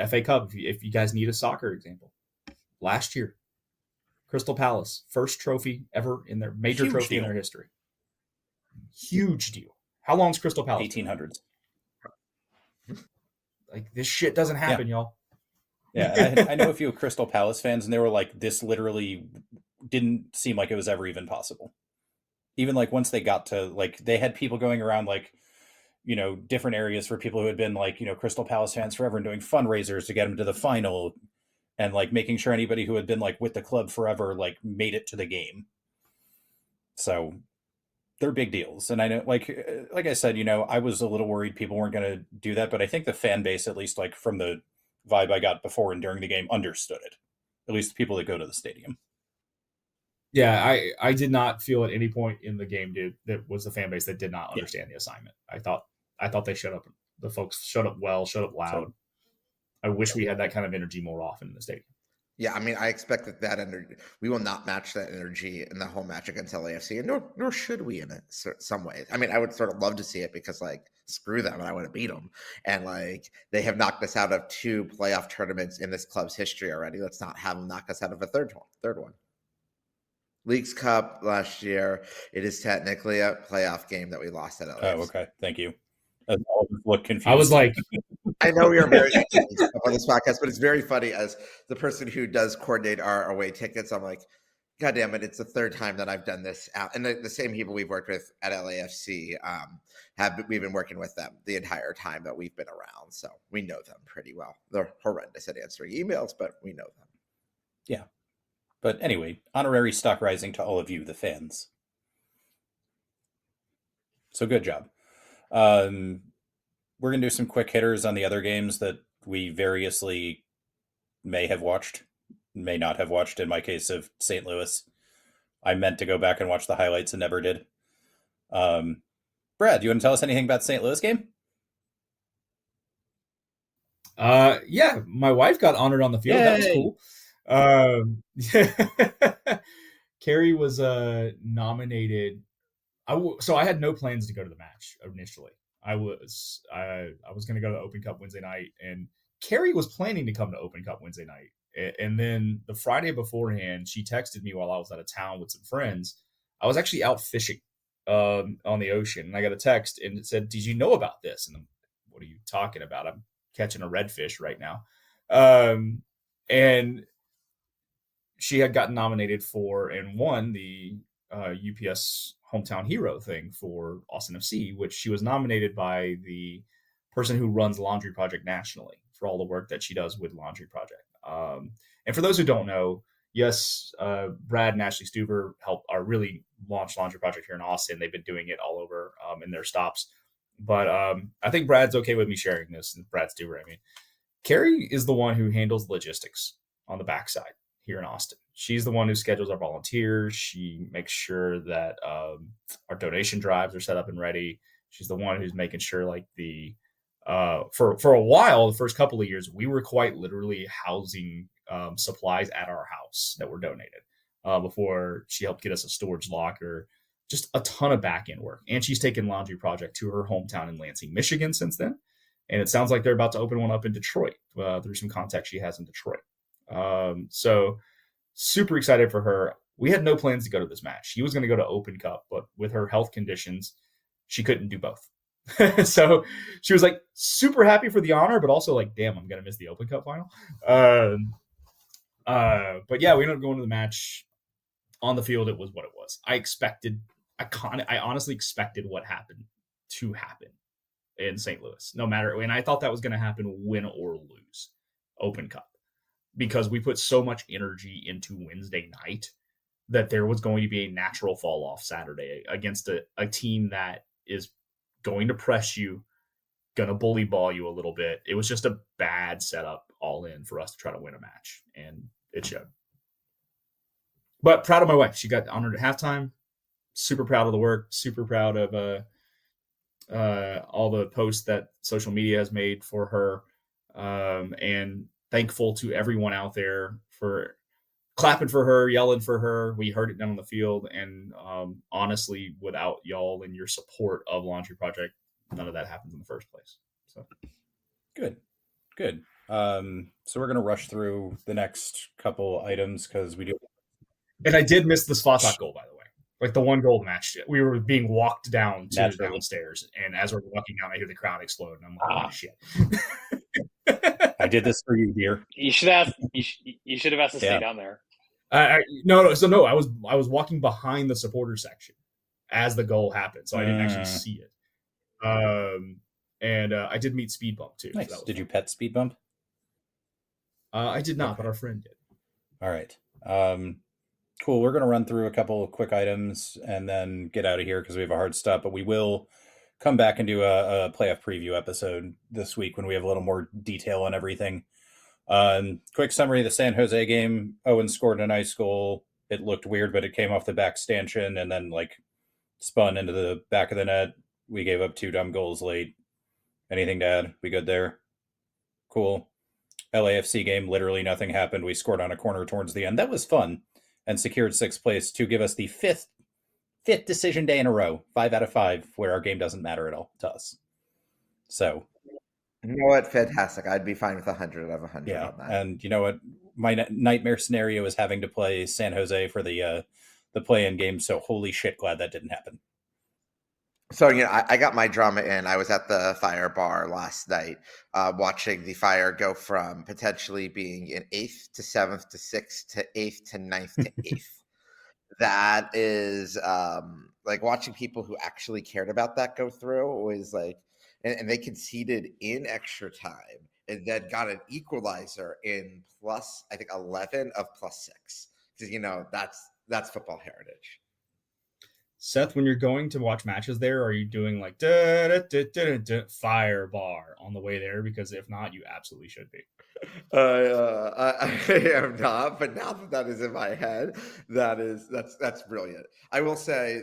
FA Cup, if you guys need a soccer example. Last year, Crystal Palace, first trophy ever in their major Huge trophy deal. in their history. Huge deal. How long's Crystal Palace? 1800s. Like, this shit doesn't happen, y'all. Yeah, I know a few Crystal Palace fans, and they were like, this literally didn't seem like it was ever even possible. Even like once they got to, like, they had people going around like, different areas for people who had been like, Crystal Palace fans forever and doing fundraisers to get them to the final, and like making sure anybody who had been like with the club forever like made it to the game. So they're big deals. And I know, like I said, I was a little worried people weren't going to do that, but I think the fan base, at least like from the vibe I got before and during the game, understood it. At least the people that go to the stadium. Yeah, I did not feel at any point in the game, dude, that was the fan base that did not understand the assignment. I thought they showed up. The folks showed up well, showed up loud. I wish we had that kind of energy more often in the stadium. Yeah, I mean, I expect that energy. We will not match that energy in the home match against LAFC, and nor should we in some ways. I mean, I would sort of love to see it because, like, screw them, and I want to beat them. And like, they have knocked us out of 2 playoff tournaments in this club's history already. Let's not have them knock us out of a third one. Leagues Cup last year. It is technically a playoff game that we lost at LAFC. Oh, okay. Thank you. All of us look confused. I was like, I know we are very confused on this podcast, but it's very funny as the person who does coordinate our away tickets. I'm like, God damn it, it's the third time that I've done this out. And the same people we've worked with at LAFC we've been working with them the entire time that we've been around. So we know them pretty well. They're horrendous at answering emails, but we know them. Yeah. But anyway, honorary stock rising to all of you, the fans. So good job. We're going to do some quick hitters on the other games that we variously may have watched, may not have watched. In my case of St. Louis, I meant to go back and watch the highlights and never did. Brad, you want to tell us anything about the St. Louis game? Yeah, my wife got honored on the field. Yay! That was cool. Carrie was nominated. So I had no plans to go to the match initially. I was going to go to the Open Cup Wednesday night, and Carrie was planning to come to Open Cup Wednesday night. And then the Friday beforehand, she texted me while I was out of town with some friends. I was actually out fishing on the ocean, and I got a text, and it said, "Did you know about this?" And I'm, "What are you talking about? I'm catching a redfish right now." And she had gotten nominated for and won the UPS Hometown Hero thing for Austin FC, which she was nominated by the person who runs Laundry Project nationally for all the work that she does with Laundry Project. And for those who don't know, yes, Brad and Ashley Stuber really launched Laundry Project here in Austin. They've been doing it all over in their stops. But I think Brad's okay with me sharing this, and Brad Stuber, I mean. Carrie is the one who handles logistics on the backside here in Austin. She's the one who schedules our volunteers. She makes sure that our donation drives are set up and ready. She's the one who's making sure, like, for a while, the first couple of years, we were quite literally housing supplies at our house that were donated before she helped get us a storage locker. Just a ton of back end work. And she's taken Laundry Project to her hometown in Lansing, Michigan since then. And it sounds like they're about to open one up in Detroit through some contacts she has in Detroit. So super excited for her. We had no plans to go to this match. She was going to go to Open Cup, but with her health conditions, she couldn't do both. So she was like super happy for the honor, but also like, damn, I'm going to miss the Open Cup final. But yeah, we ended up going to the match. On the field, it was what it was. I honestly expected what happened to happen in St. Louis, no matter, and I thought that was going to happen win or lose Open Cup, because we put so much energy into Wednesday night that there was going to be a natural fall off Saturday against a team that is going to press you, going to bully ball you a little bit. It was just a bad setup all in for us to try to win a match, and it showed. But proud of my wife. She got honored at halftime. Super proud of the work. Super proud of all the posts that social media has made for her, and thankful to everyone out there for clapping for her, yelling for her. We heard it down on the field, and honestly, without y'all and your support of Laundry Project, none of that happens in the first place. So good. So we're going to rush through the next couple items because we do. And I did miss the Svatak goal, by the way. Like the one goal match, we were being walked down to the downstairs, and as we're walking down, I hear the crowd explode, and I'm like, "Oh shit!" I did this for you, dear. You should have asked to stay down there. No. I was walking behind the supporter section as the goal happened, so I didn't actually see it. And I did meet Speed Bump too. Nice. So did you pet Speed Bump? I did not, but our friend did. All right. Cool. We're going to run through a couple of quick items and then get out of here because we have a hard stop, but we will come back and do a playoff preview episode this week when we have a little more detail on everything. Quick summary of the San Jose game. Owen scored a nice goal. it looked weird, but it came off the back stanchion and then like spun into the back of the net. We gave up 2 dumb goals late. Anything to add? We good there? Cool. LAFC game, literally nothing happened. We scored on a corner towards the end. That was fun and secured 6th place to give us the fifth decision day in a row, 5 out of 5, where our game doesn't matter at all to us. So, you know what? Fantastic. I'd be fine with 100 out of 100 yeah, on that. and you know what? My nightmare scenario is having to play San Jose for the play-in game. So, holy shit, glad that didn't happen. So, I got my drama in. I was at the Fire bar last night, watching the Fire go from potentially being in 8th to 7th to 6th to 8th to 9th to 8th. That is like watching people who actually cared about that go through was like, and they conceded in extra time and then got an equalizer in plus, I think 11 of +6. Because that's football heritage. Seth, when you're going to watch matches there, are you doing like da, da, da, da, da, Fire bar on the way there? Because if not, you absolutely should be. I am not, but now that is in my head, that's brilliant. I will say,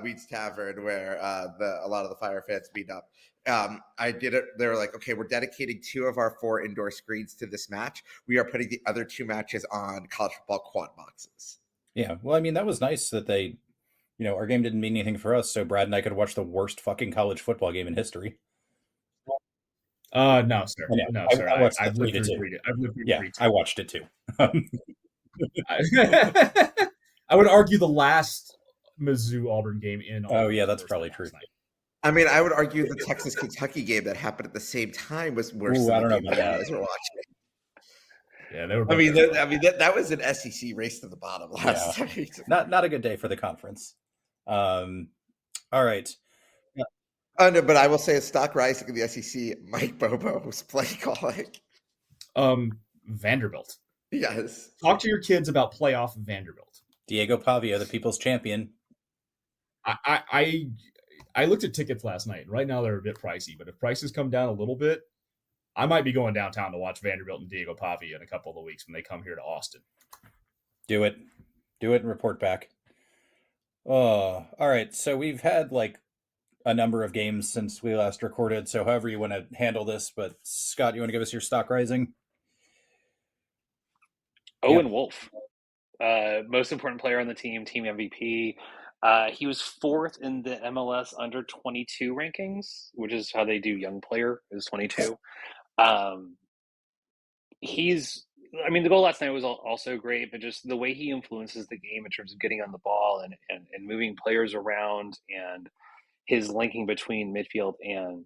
Weed's Tavern, where a lot of the Fire fans beat up. I did it. They were like, okay, we're dedicating 2 of our 4 indoor screens to this match. We are putting the other 2 matches on college football quad boxes. Yeah, well, I mean, that was nice that they, our game didn't mean anything for us, so Brad and I could watch the worst fucking college football game in history. No, sir. Yeah, No, sir. I've lived through 3. I've lived through 3. I watched it too. I would argue the last Mizzou Auburn game in. Oh yeah, that's probably true. I mean, I would argue the Texas Kentucky game that happened at the same time was worse. Ooh, than I don't know the about game that. you guys were watching. Yeah, they were. That was an SEC race to the bottom last night. Not a good day for the conference. All right. Oh no, but I will say a stock rising in the SEC. Mike Bobo was play calling. Vanderbilt. Yes. Talk to your kids about playoff Vanderbilt. Diego Pavia, the people's champion. I looked at tickets last night. Right now they're a bit pricey, but if prices come down a little bit, I might be going downtown to watch Vanderbilt and Diego Pavia in a couple of weeks when they come here to Austin. Do it and report back. Oh, all right. So we've had like a number of games since we last recorded. So however you want to handle this, but Scott, you want to give us your stock rising? Owen Wolf, most important player on the team MVP. He was 4th in the MLS under 22 rankings, which is how they do young player, is 22. The goal last night was also great, but just the way he influences the game in terms of getting on the ball and moving players around, and his linking between midfield and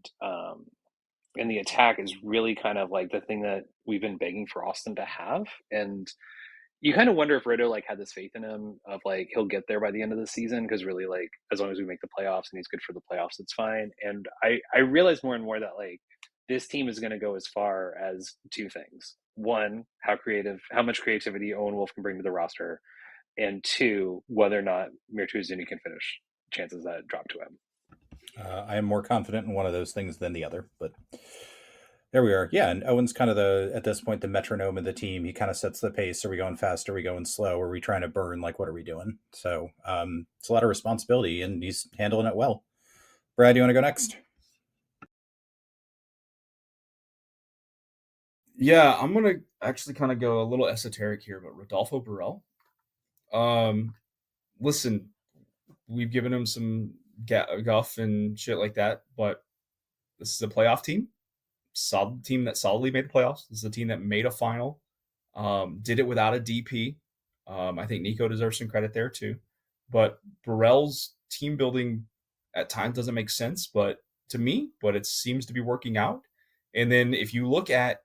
the attack is really kind of like the thing that we've been begging for Austin to have. And you kind of wonder if Roto had this faith in him of he'll get there by the end of the season, because really as long as we make the playoffs and he's good for the playoffs, it's fine. And I realize more and more that this team is going to go as far as 2 things. 1, how much creativity Owen Wolf can bring to the roster, and 2, whether or not Mirtu Zuni can finish. Chances that drop to him. I am more confident in one of those things than the other, but there we are. Yeah, and Owen's kind of at this point, the metronome of the team. He kind of sets the pace. Are we going fast? Are we going slow? Are we trying to burn? What are we doing? So it's a lot of responsibility, and he's handling it well. Brad, you want to go next? Yeah, I'm going to actually kind of go a little esoteric here, but Rodolfo Burrell. Listen, we've given him some guff and shit like that, but this is a playoff team. Solid team that solidly made the playoffs. This is a team that made a final. Did it without a DP. I think Nico deserves some credit there too. But Burrell's team building at times doesn't make sense, but it seems to be working out. And then if you look at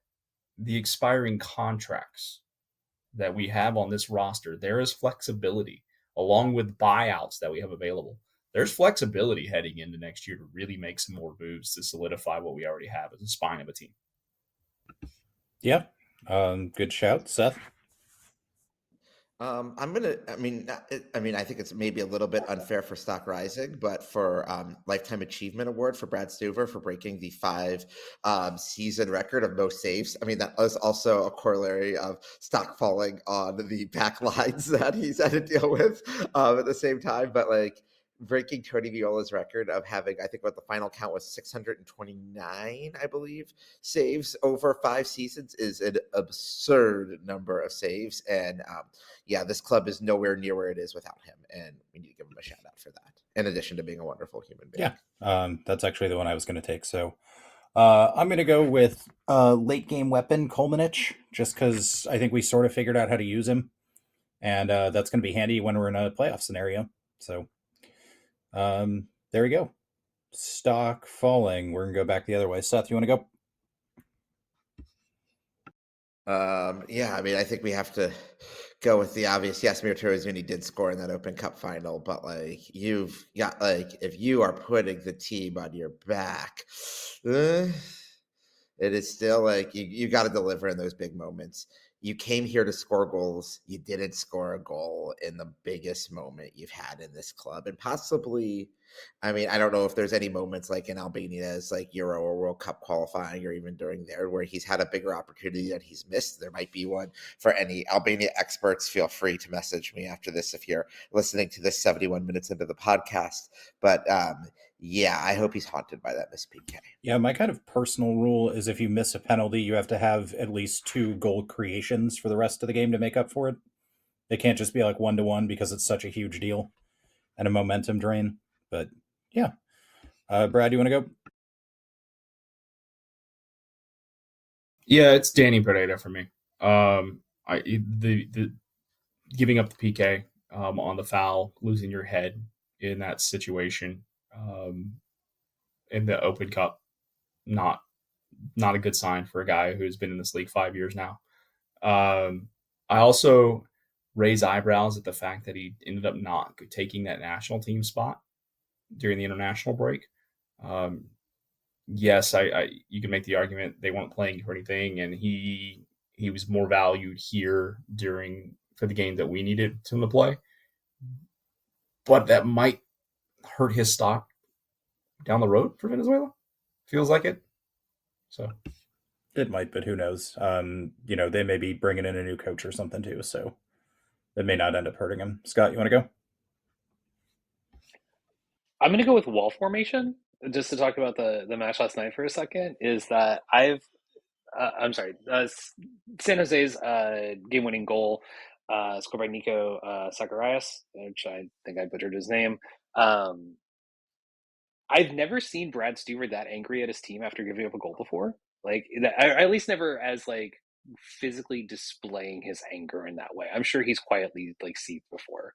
the expiring contracts that we have on this roster, there is flexibility along with buyouts that we have available. There's flexibility heading into next year to really make some more moves to solidify what we already have as a spine of a team. Yeah. Good shout, Seth. I think it's maybe a little bit unfair for Stock Rising, but for Lifetime Achievement Award for Brad Stuver for breaking the 5 season record of most saves. I mean, that was also a corollary of Stock falling on the back lines that he's had to deal with at the same time. But like breaking Tony Viola's record of having, I think what the final count was 629, I believe, saves over 5 seasons is an absurd number of saves. And yeah, this club is nowhere near where it is without him, and we need to give him a shout out for that. In addition to being a wonderful human being. Yeah, that's actually the one I was going to take. So I'm going to go with late game weapon Kolmanich, just because I think we sort of figured out how to use him, and that's going to be handy when we're in a playoff scenario. So there we go. Stock falling. We're going to go back the other way. Seth, you want to go? Yeah, I mean, I think we have to go with the obvious. Yes, Mirtozuni did score in that Open Cup final, but like you've got if you are putting the team on your back, it is still like you got to deliver in those big moments. You came here to score goals. You didn't score a goal in the biggest moment you've had in this club, and possibly. I mean, I don't know if there's any moments like in Albania's like Euro or World Cup qualifying or even during there where he's had a bigger opportunity that he's missed. There might be one for any Albania experts. Feel free to message me after this if you're listening to this 71 minutes into the podcast. But yeah, I hope he's haunted by that missed PK. Yeah, my kind of personal rule is if you miss a penalty, you have to have at least 2 goal creations for the rest of the game to make up for it. It can't just be like 1-1 because it's such a huge deal and a momentum drain. But yeah, Brad, you want to go? Yeah, it's Danny Pereira for me. The giving up the PK on the foul, losing your head in that situation in the Open Cup, not a good sign for a guy who's been in this league 5 years now. I also raise eyebrows at the fact that he ended up not taking that national team spot during the international break. Yes, you can make the argument they weren't playing for anything, and he was more valued here for the game that we needed him to play. But that might hurt his stock down the road for Venezuela. Feels like it. So it might, but who knows? They may be bringing in a new coach or something too, so it may not end up hurting him. Scott, you want to go? I'm going to go with wall formation. Just to talk about the match last night for a second, is that San Jose's game-winning goal scored by Nico Zacharias, which I think I butchered his name. I've never seen Brad Stewart that angry at his team after giving up a goal before. Like, at least never as like physically displaying his anger in that way. I'm sure he's quietly like seethed before.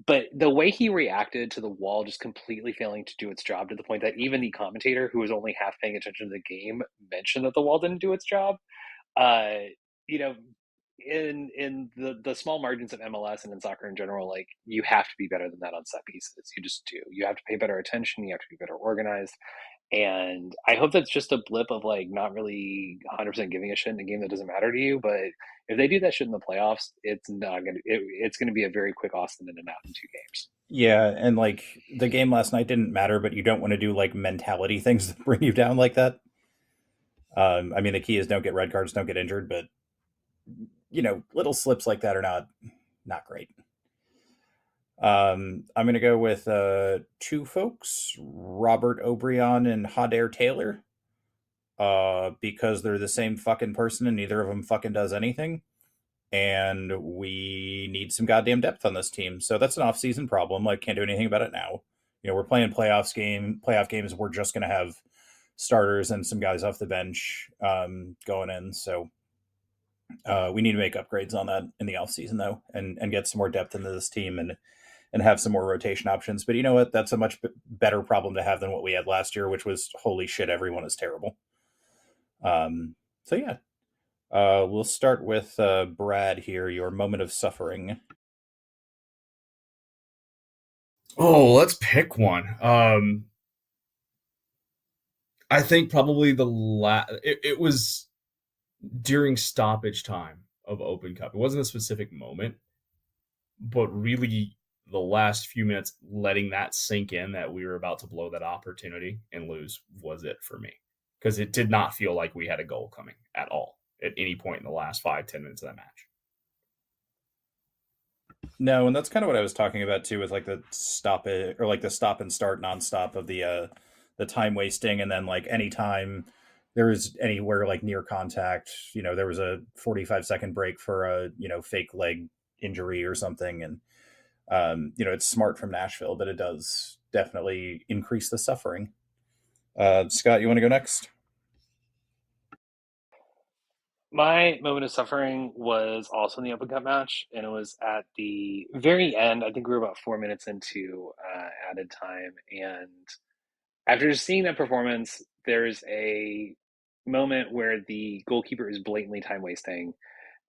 But the way he reacted to the wall just completely failing to do its job, to the point that even the commentator, who was only half paying attention to the game, mentioned that the wall didn't do its job. In the small margins of MLS and in soccer in general, like, you have to be better than that on set pieces. You just do. You have to pay better attention. You have to be better organized. And I hope that's just a blip of like not really 100% giving a shit in a game that doesn't matter to you. But if they do that shit in the playoffs, it's gonna be a very quick Austin in and out in 2 games. Yeah, and like the game last night didn't matter, but you don't want to do like mentality things that bring you down like that. I mean, the key is don't get red cards, don't get injured, but little slips like that are not great. I'm going to go with 2 folks, Robert O'Brien and Hadair Taylor, because they're the same fucking person and neither of them fucking does anything. And we need some goddamn depth on this team. So that's an off-season problem. I can't do anything about it now. We're playing playoff games. We're just going to have starters and some guys off the bench going in. So we need to make upgrades on that in the off-season, though, and get some more depth into this team and have some more rotation options. But you know what? That's a much better problem to have than what we had last year, which was, holy shit, everyone is terrible. So yeah. We'll start with Brad here, your moment of suffering. Oh, let's pick one. I think probably it was during stoppage time. of Open Cup. It wasn't a specific moment, but really the last few minutes letting that sink in that we were about to blow that opportunity and lose was it for me. Because it did not feel like we had a goal coming at all at any point in the last 5-10 minutes of that match. No, and that's kind of what I was talking about too, with like the stop it or like the stop and start nonstop of the time wasting, and then like anytime there was anywhere like near contact, there was a 45-second break for a fake leg injury or something, and it's smart from Nashville, but it does definitely increase the suffering. Scott, you want to go next? My moment of suffering was also in the Open Cup match, and it was at the very end. I think we were about 4 minutes into added time, and after seeing that performance, there's a moment where the goalkeeper is blatantly time wasting,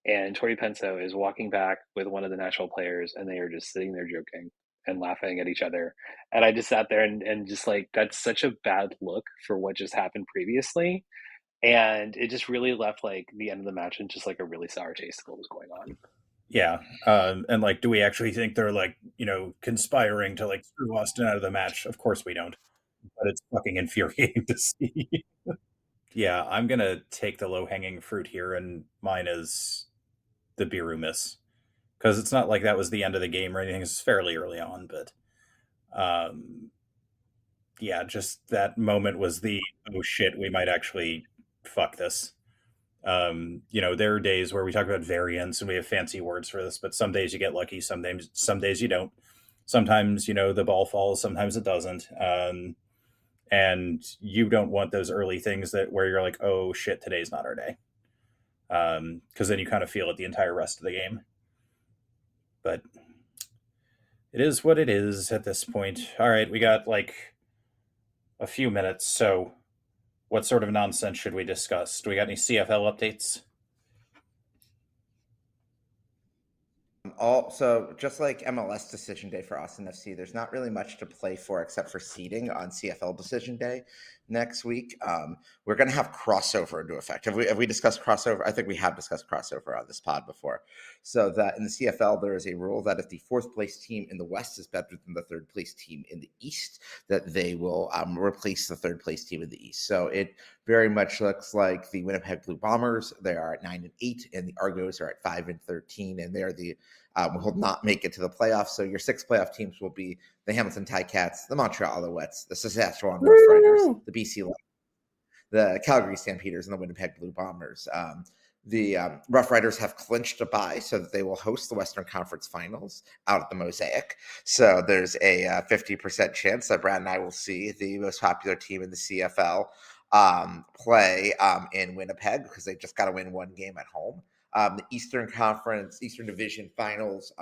and Tori Penso is walking back with one of the national players, and they are just sitting there joking and laughing at each other. And I just sat there and just like, that's such a bad look for what just happened previously. And it just really left like the end of the match in just like a really sour taste of what was going on. Yeah. And like, do we actually think they're like, conspiring to like screw Austin out of the match? Of course we don't. But it's fucking infuriating to see. Yeah, I'm going to take the low-hanging fruit here, and mine is the Biru miss. Because it's not like that was the end of the game or anything. It's fairly early on, but yeah, just that moment was the, oh shit, we might actually fuck this. There are days where we talk about variance and we have fancy words for this, but some days you get lucky, some days you don't. Sometimes, the ball falls, sometimes it doesn't. And you don't want those early things where you're like, oh shit, today's not our day. Because then you kind of feel it the entire rest of the game. But it is what it is at this point. All right, we got like a few minutes, so what sort of nonsense should we discuss? Do we got any CFL updates? So just like MLS decision day for Austin FC, there's not really much to play for except for seeding on CFL decision day next week. We're going to have crossover into effect. Have we discussed crossover? I think we have discussed crossover on this pod before. So that in the CFL, there is a rule that if the fourth place team in the West is better than the third place team in the East, that they will replace the third place team in the East. So it very much looks like the Winnipeg Blue Bombers, they are at 9-8, and the Argos are at 5-13, and they are will not make it to the playoffs. So your 6 playoff teams will be the Hamilton Ticats, the Montreal Alouettes, the Saskatchewan Roughriders, the BC Lions, the Calgary Stampeders, and the Winnipeg Blue Bombers. The Rough Riders have clinched a bye so that they will host the Western Conference Finals out at the Mosaic. So there's a 50% chance that Brad and I will see the most popular team in the CFL play in Winnipeg, because they just got to win one game at home. The Eastern Division Finals,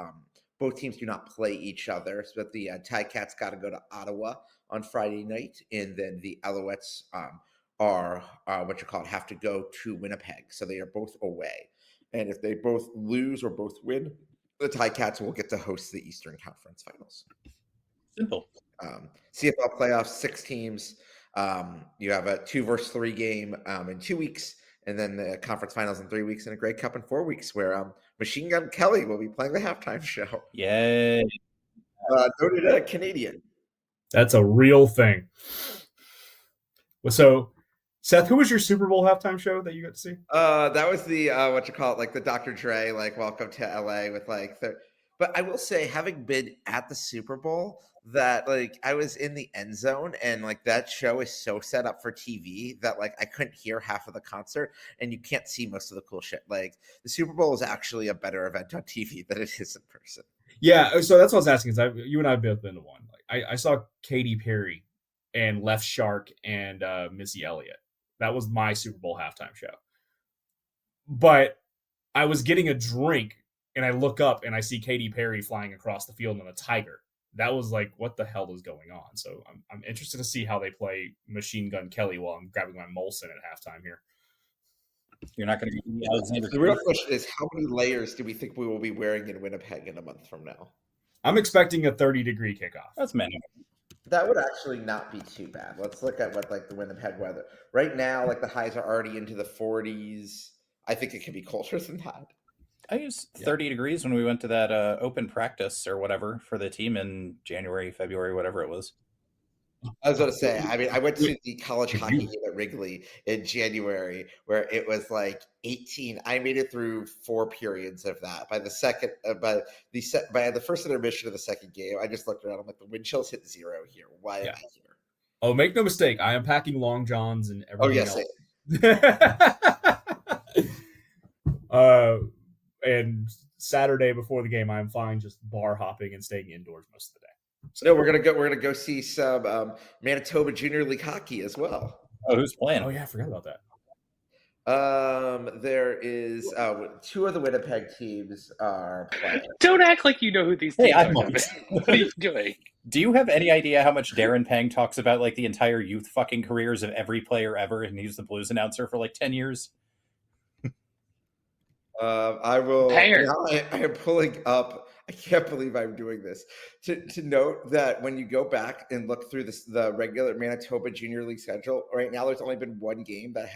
both teams do not play each other, so the Ticats got to go to Ottawa on Friday night, and then the Alouettes have to go to Winnipeg. So they are both away. And if they both lose or both win, the Ticats will get to host the Eastern Conference Finals. Simple. CFL playoffs, 6 teams. You have a 2-versus-3 game in 2 weeks, and then the conference finals in 3 weeks, and a Grey Cup in 4 weeks, where Machine Gun Kelly will be playing the halftime show. Yay. Noted Canadian. That's a real thing. So, Seth, who was your Super Bowl halftime show that you got to see? That was the like the Dr. Dre, like Welcome to LA with like the. But I will say, having been at the Super Bowl, that like I was in the end zone, and like that show is so set up for TV that like I couldn't hear half of the concert, and you can't see most of the cool shit. Like the Super Bowl is actually a better event on TV than it is in person. Yeah, so that's what I was asking. Is you and I have both been to one. Like I saw Katy Perry and Left Shark and Missy Elliott. That was my Super Bowl halftime show. But I was getting a drink, and I look up and I see Katy Perry flying across the field on a tiger. That was like, what the hell is going on? So I'm interested to see how they play Machine Gun Kelly while I'm grabbing my Molson at halftime here. You're not going to be Alexander. The real question is, how many layers do we think we will be wearing in Winnipeg in a month from now? I'm expecting a 30-degree kickoff. That's many. That would actually not be too bad. Let's look at what like the Winnipeg weather right now. Like the highs are already into the 40s. I think it could be colder than that. I used 30 degrees when we went to that open practice or whatever for the team in January, February, whatever it was. I was going to say, I mean, I went to the college hockey game at Wrigley in January where it was like 18. I made it through 4 periods of that. By the first intermission of the second game, I just looked around. I'm like, the wind chills hit 0 here. Why am I here? Oh, make no mistake, I am packing long johns and everything else. And Saturday before the game, I'm fine just bar hopping and staying indoors most of the day. So no, we're gonna go see some Manitoba Junior League hockey as well. Oh, who's playing? Oh yeah, I forgot about that. There is 2 of the Winnipeg teams are playing. Don't act like you know who these teams are. What are you doing? Do you have any idea how much Darren Pang talks about like the entire youth fucking careers of every player ever, and he's the Blues announcer for like 10 years? I will. Panger. Now I am pulling up. I can't believe I'm doing this. To note that when you go back and look through the regular Manitoba Junior League schedule, right now there's only been 2 that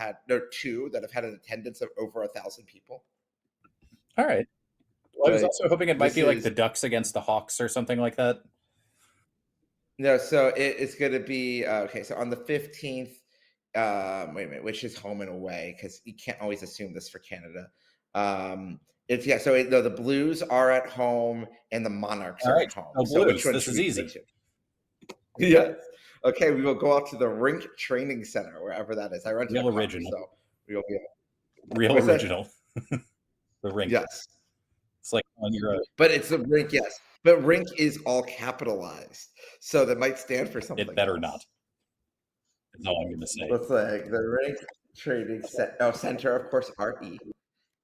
have had an attendance of over 1,000 people. All right. Well, I was also hoping it might be like the Ducks against the Hawks or something like that. No, so it's going to be okay. So on the 15th, wait a minute, which is home and away because you can't always assume this for Canada. The Blues are at home and the Monarchs are at home. Oh, so Blues. This is easy. Yes. Okay, we will go out to the Rink Training Center, wherever that is. I run to Real original. So we will be real original. The Rink. Yes. It's like on your own. But it's the Rink, yes. But Rink is all capitalized. So that might stand for something. It better not. That's all I'm going to say. Looks like the Rink Training Center, of course, RE.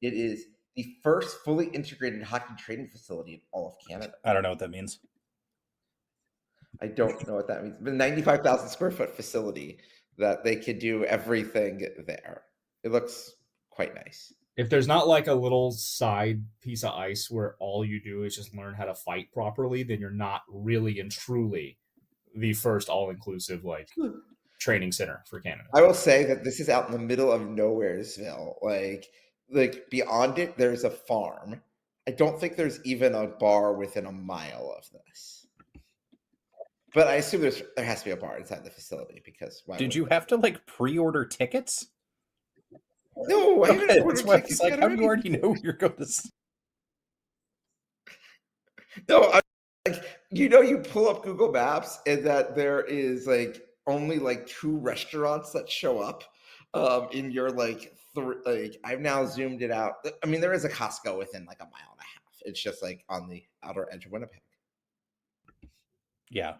It is the first fully integrated hockey training facility in all of Canada. I don't know what that means. I don't know what that means. The 95,000 square foot facility that they could do everything there. It looks quite nice. If there's not like a little side piece of ice where all you do is just learn how to fight properly, then you're not really and truly the first all-inclusive training center for Canada. I will say that this is out in the middle of Nowheresville. Like beyond it, there's a farm. I don't think there's even a bar within a mile of this. But I assume there has to be a bar inside the facility because why? Did you have to pre-order tickets? No, I haven't ordered tickets. It's like, how do you already know you're going to? No, you pull up Google Maps and that there is only 2 restaurants that show up in your I've now zoomed it out. I mean, there is a Costco within a mile and a half. It's just on the outer edge of Winnipeg. Yeah.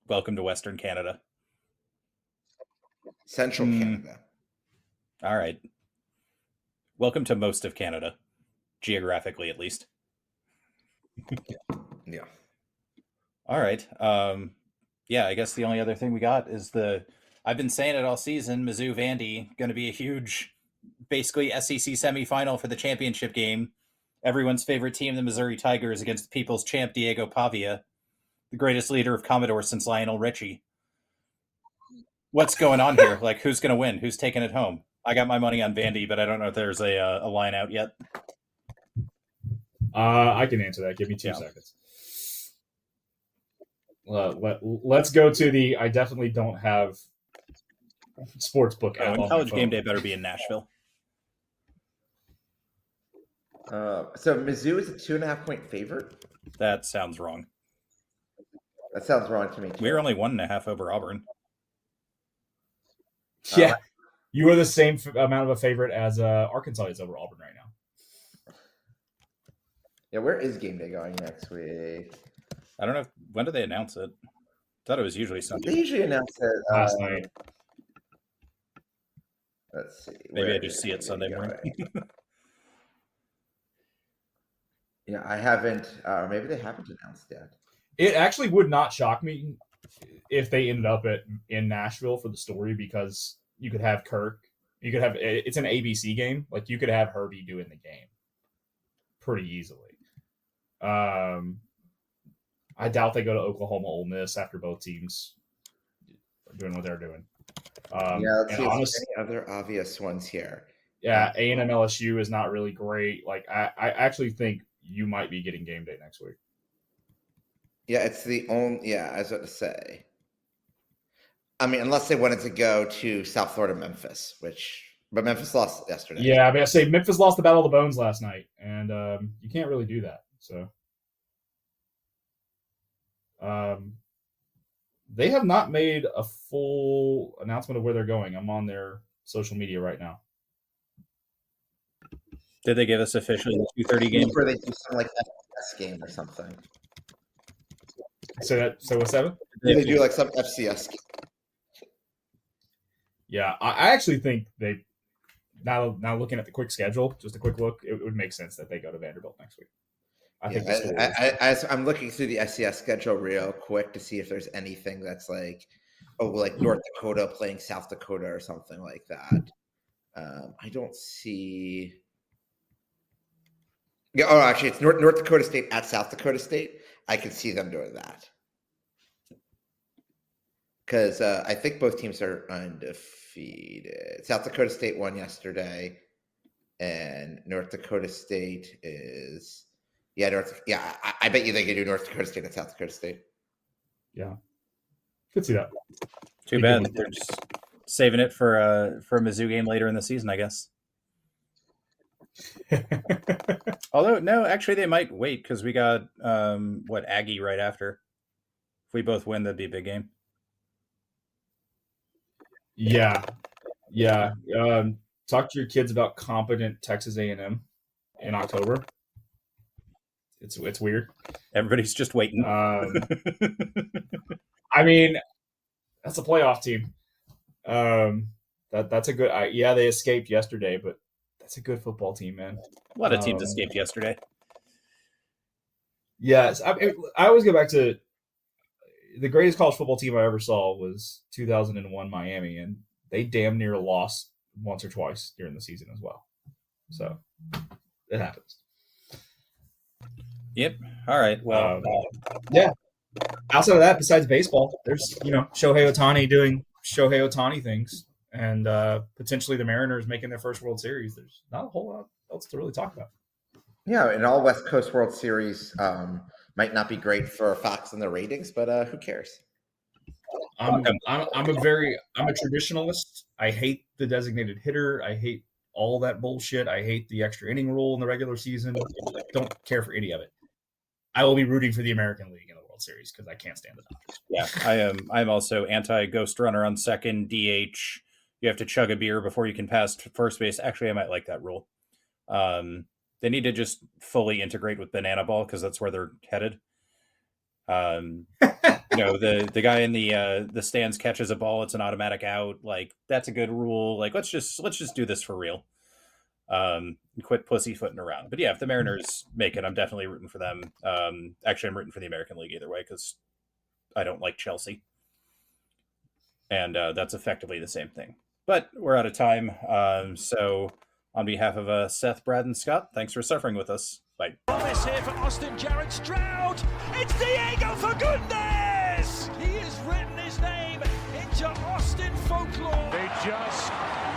Welcome to Western Canada. Central Canada. All right. Welcome to most of Canada, geographically at least. Yeah. All right. Yeah, I guess the only other thing we got is I've been saying it all season, Mizzou Vandy, going to be a huge, basically SEC semifinal for the championship game. Everyone's favorite team, the Missouri Tigers, against the people's champ, Diego Pavia, the greatest leader of Commodore since Lionel Richie. What's going on here? Who's going to win? Who's taking it home? I got my money on Vandy, but I don't know if there's a line out yet. I can answer that. Give me 2 seconds. Let's go to I definitely don't have sportsbook app. And College Game Day better be in Nashville. So Mizzou is a 2.5-point favorite. That sounds wrong. That sounds wrong to me too. We're only 1.5 over Auburn. Yeah, you are the same amount of a favorite as Arkansas is over Auburn right now. Yeah, where is Game Day going next week? I don't know. When do they announce it? I thought it was usually Sunday. They usually announce it last night. Let's see. Maybe I just see it Sunday morning. Yeah, I haven't. Maybe they haven't announced yet. It actually would not shock me if they ended up in Nashville for the story because you could have Kirk. You could have it's an ABC game. You could have Herbie doing the game pretty easily. I doubt they go to Oklahoma Ole Miss after both teams are doing what they're doing. Let's see. Honestly, any other obvious ones here? Yeah, A&M LSU is not really great. Like, I actually think you might be getting game day next week. Yeah, it's the only. Yeah, I was about to say. I mean, unless they wanted to go to South Florida, Memphis, but Memphis lost yesterday. Yeah, I mean, I say Memphis lost the Battle of the Bones last night, and you can't really do that. So, they have not made a full announcement of where they're going. I'm on their social media right now. Did they give us officially the 2:30 game? Or they do some like FCS game or something. So what's that? They do like some FCS game. Yeah, I actually think they now looking at the quick schedule, just a quick look, it would make sense that they go to Vanderbilt next week. I'm looking through the SCS schedule real quick to see if there's anything that's like, North Dakota playing South Dakota or something like that. I don't see. Yeah, actually, it's North Dakota State at South Dakota State. I can see them doing that because I think both teams are undefeated. South Dakota State won yesterday, and North Dakota State is. I bet you they could do North Dakota State and South Dakota State. Yeah, could see that. Too bad they're just saving it for a Mizzou game later in the season, I guess. Although no, actually they might wait because we got Aggie right after. If we both win, that'd be a big game. Yeah. Talk to your kids about competent Texas A&M in October. It's weird. Everybody's just waiting. I mean, that's a playoff team. That's a good. They escaped yesterday, but that's a good football team, man. A lot of teams escaped yesterday. Yes, I always go back to the greatest college football team I ever saw was 2001 Miami, and they damn near lost once or twice during the season as well. So it happens. Yep. All right. Well, yeah. Outside of that, besides baseball, there's Shohei Ohtani doing Shohei Ohtani things, and potentially the Mariners making their first World Series. There's not a whole lot else to really talk about. Yeah, an all West Coast World Series might not be great for Fox and the ratings, but who cares? I'm a traditionalist. I hate the designated hitter. I hate all that bullshit. I hate the extra inning rule in the regular season. I don't care for any of it. I will be rooting for the American League in the World Series because I can't stand the Dodgers. Yeah, I'm also anti-ghost runner on second, DH. You have to chug a beer before you can pass first base. Actually, I might like that rule. They need to just fully integrate with banana ball because that's where they're headed. The guy in the stands catches a ball, it's an automatic out. Like that's a good rule. Like let's just do this for real. And quit pussyfooting around. But yeah, if the Mariners make it, I'm definitely rooting for them. Actually, I'm rooting for the American League either way because I don't like Chelsea, and that's effectively the same thing. But we're out of time. So on behalf of Seth, Brad, and Scott, thanks for suffering with us. Bye. Promise here for Austin Jarrett Stroud. It's Diego for goodness! He has written his name into Austin folklore. They just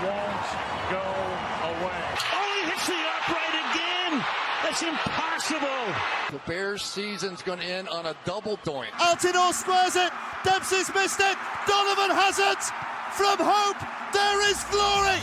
won't go away. Oh, he hits the upright again. That's impossible. The Bears' season's going to end on a double doink. Altidore squares it. Dempsey's missed it. Donovan has it. From hope, there is glory.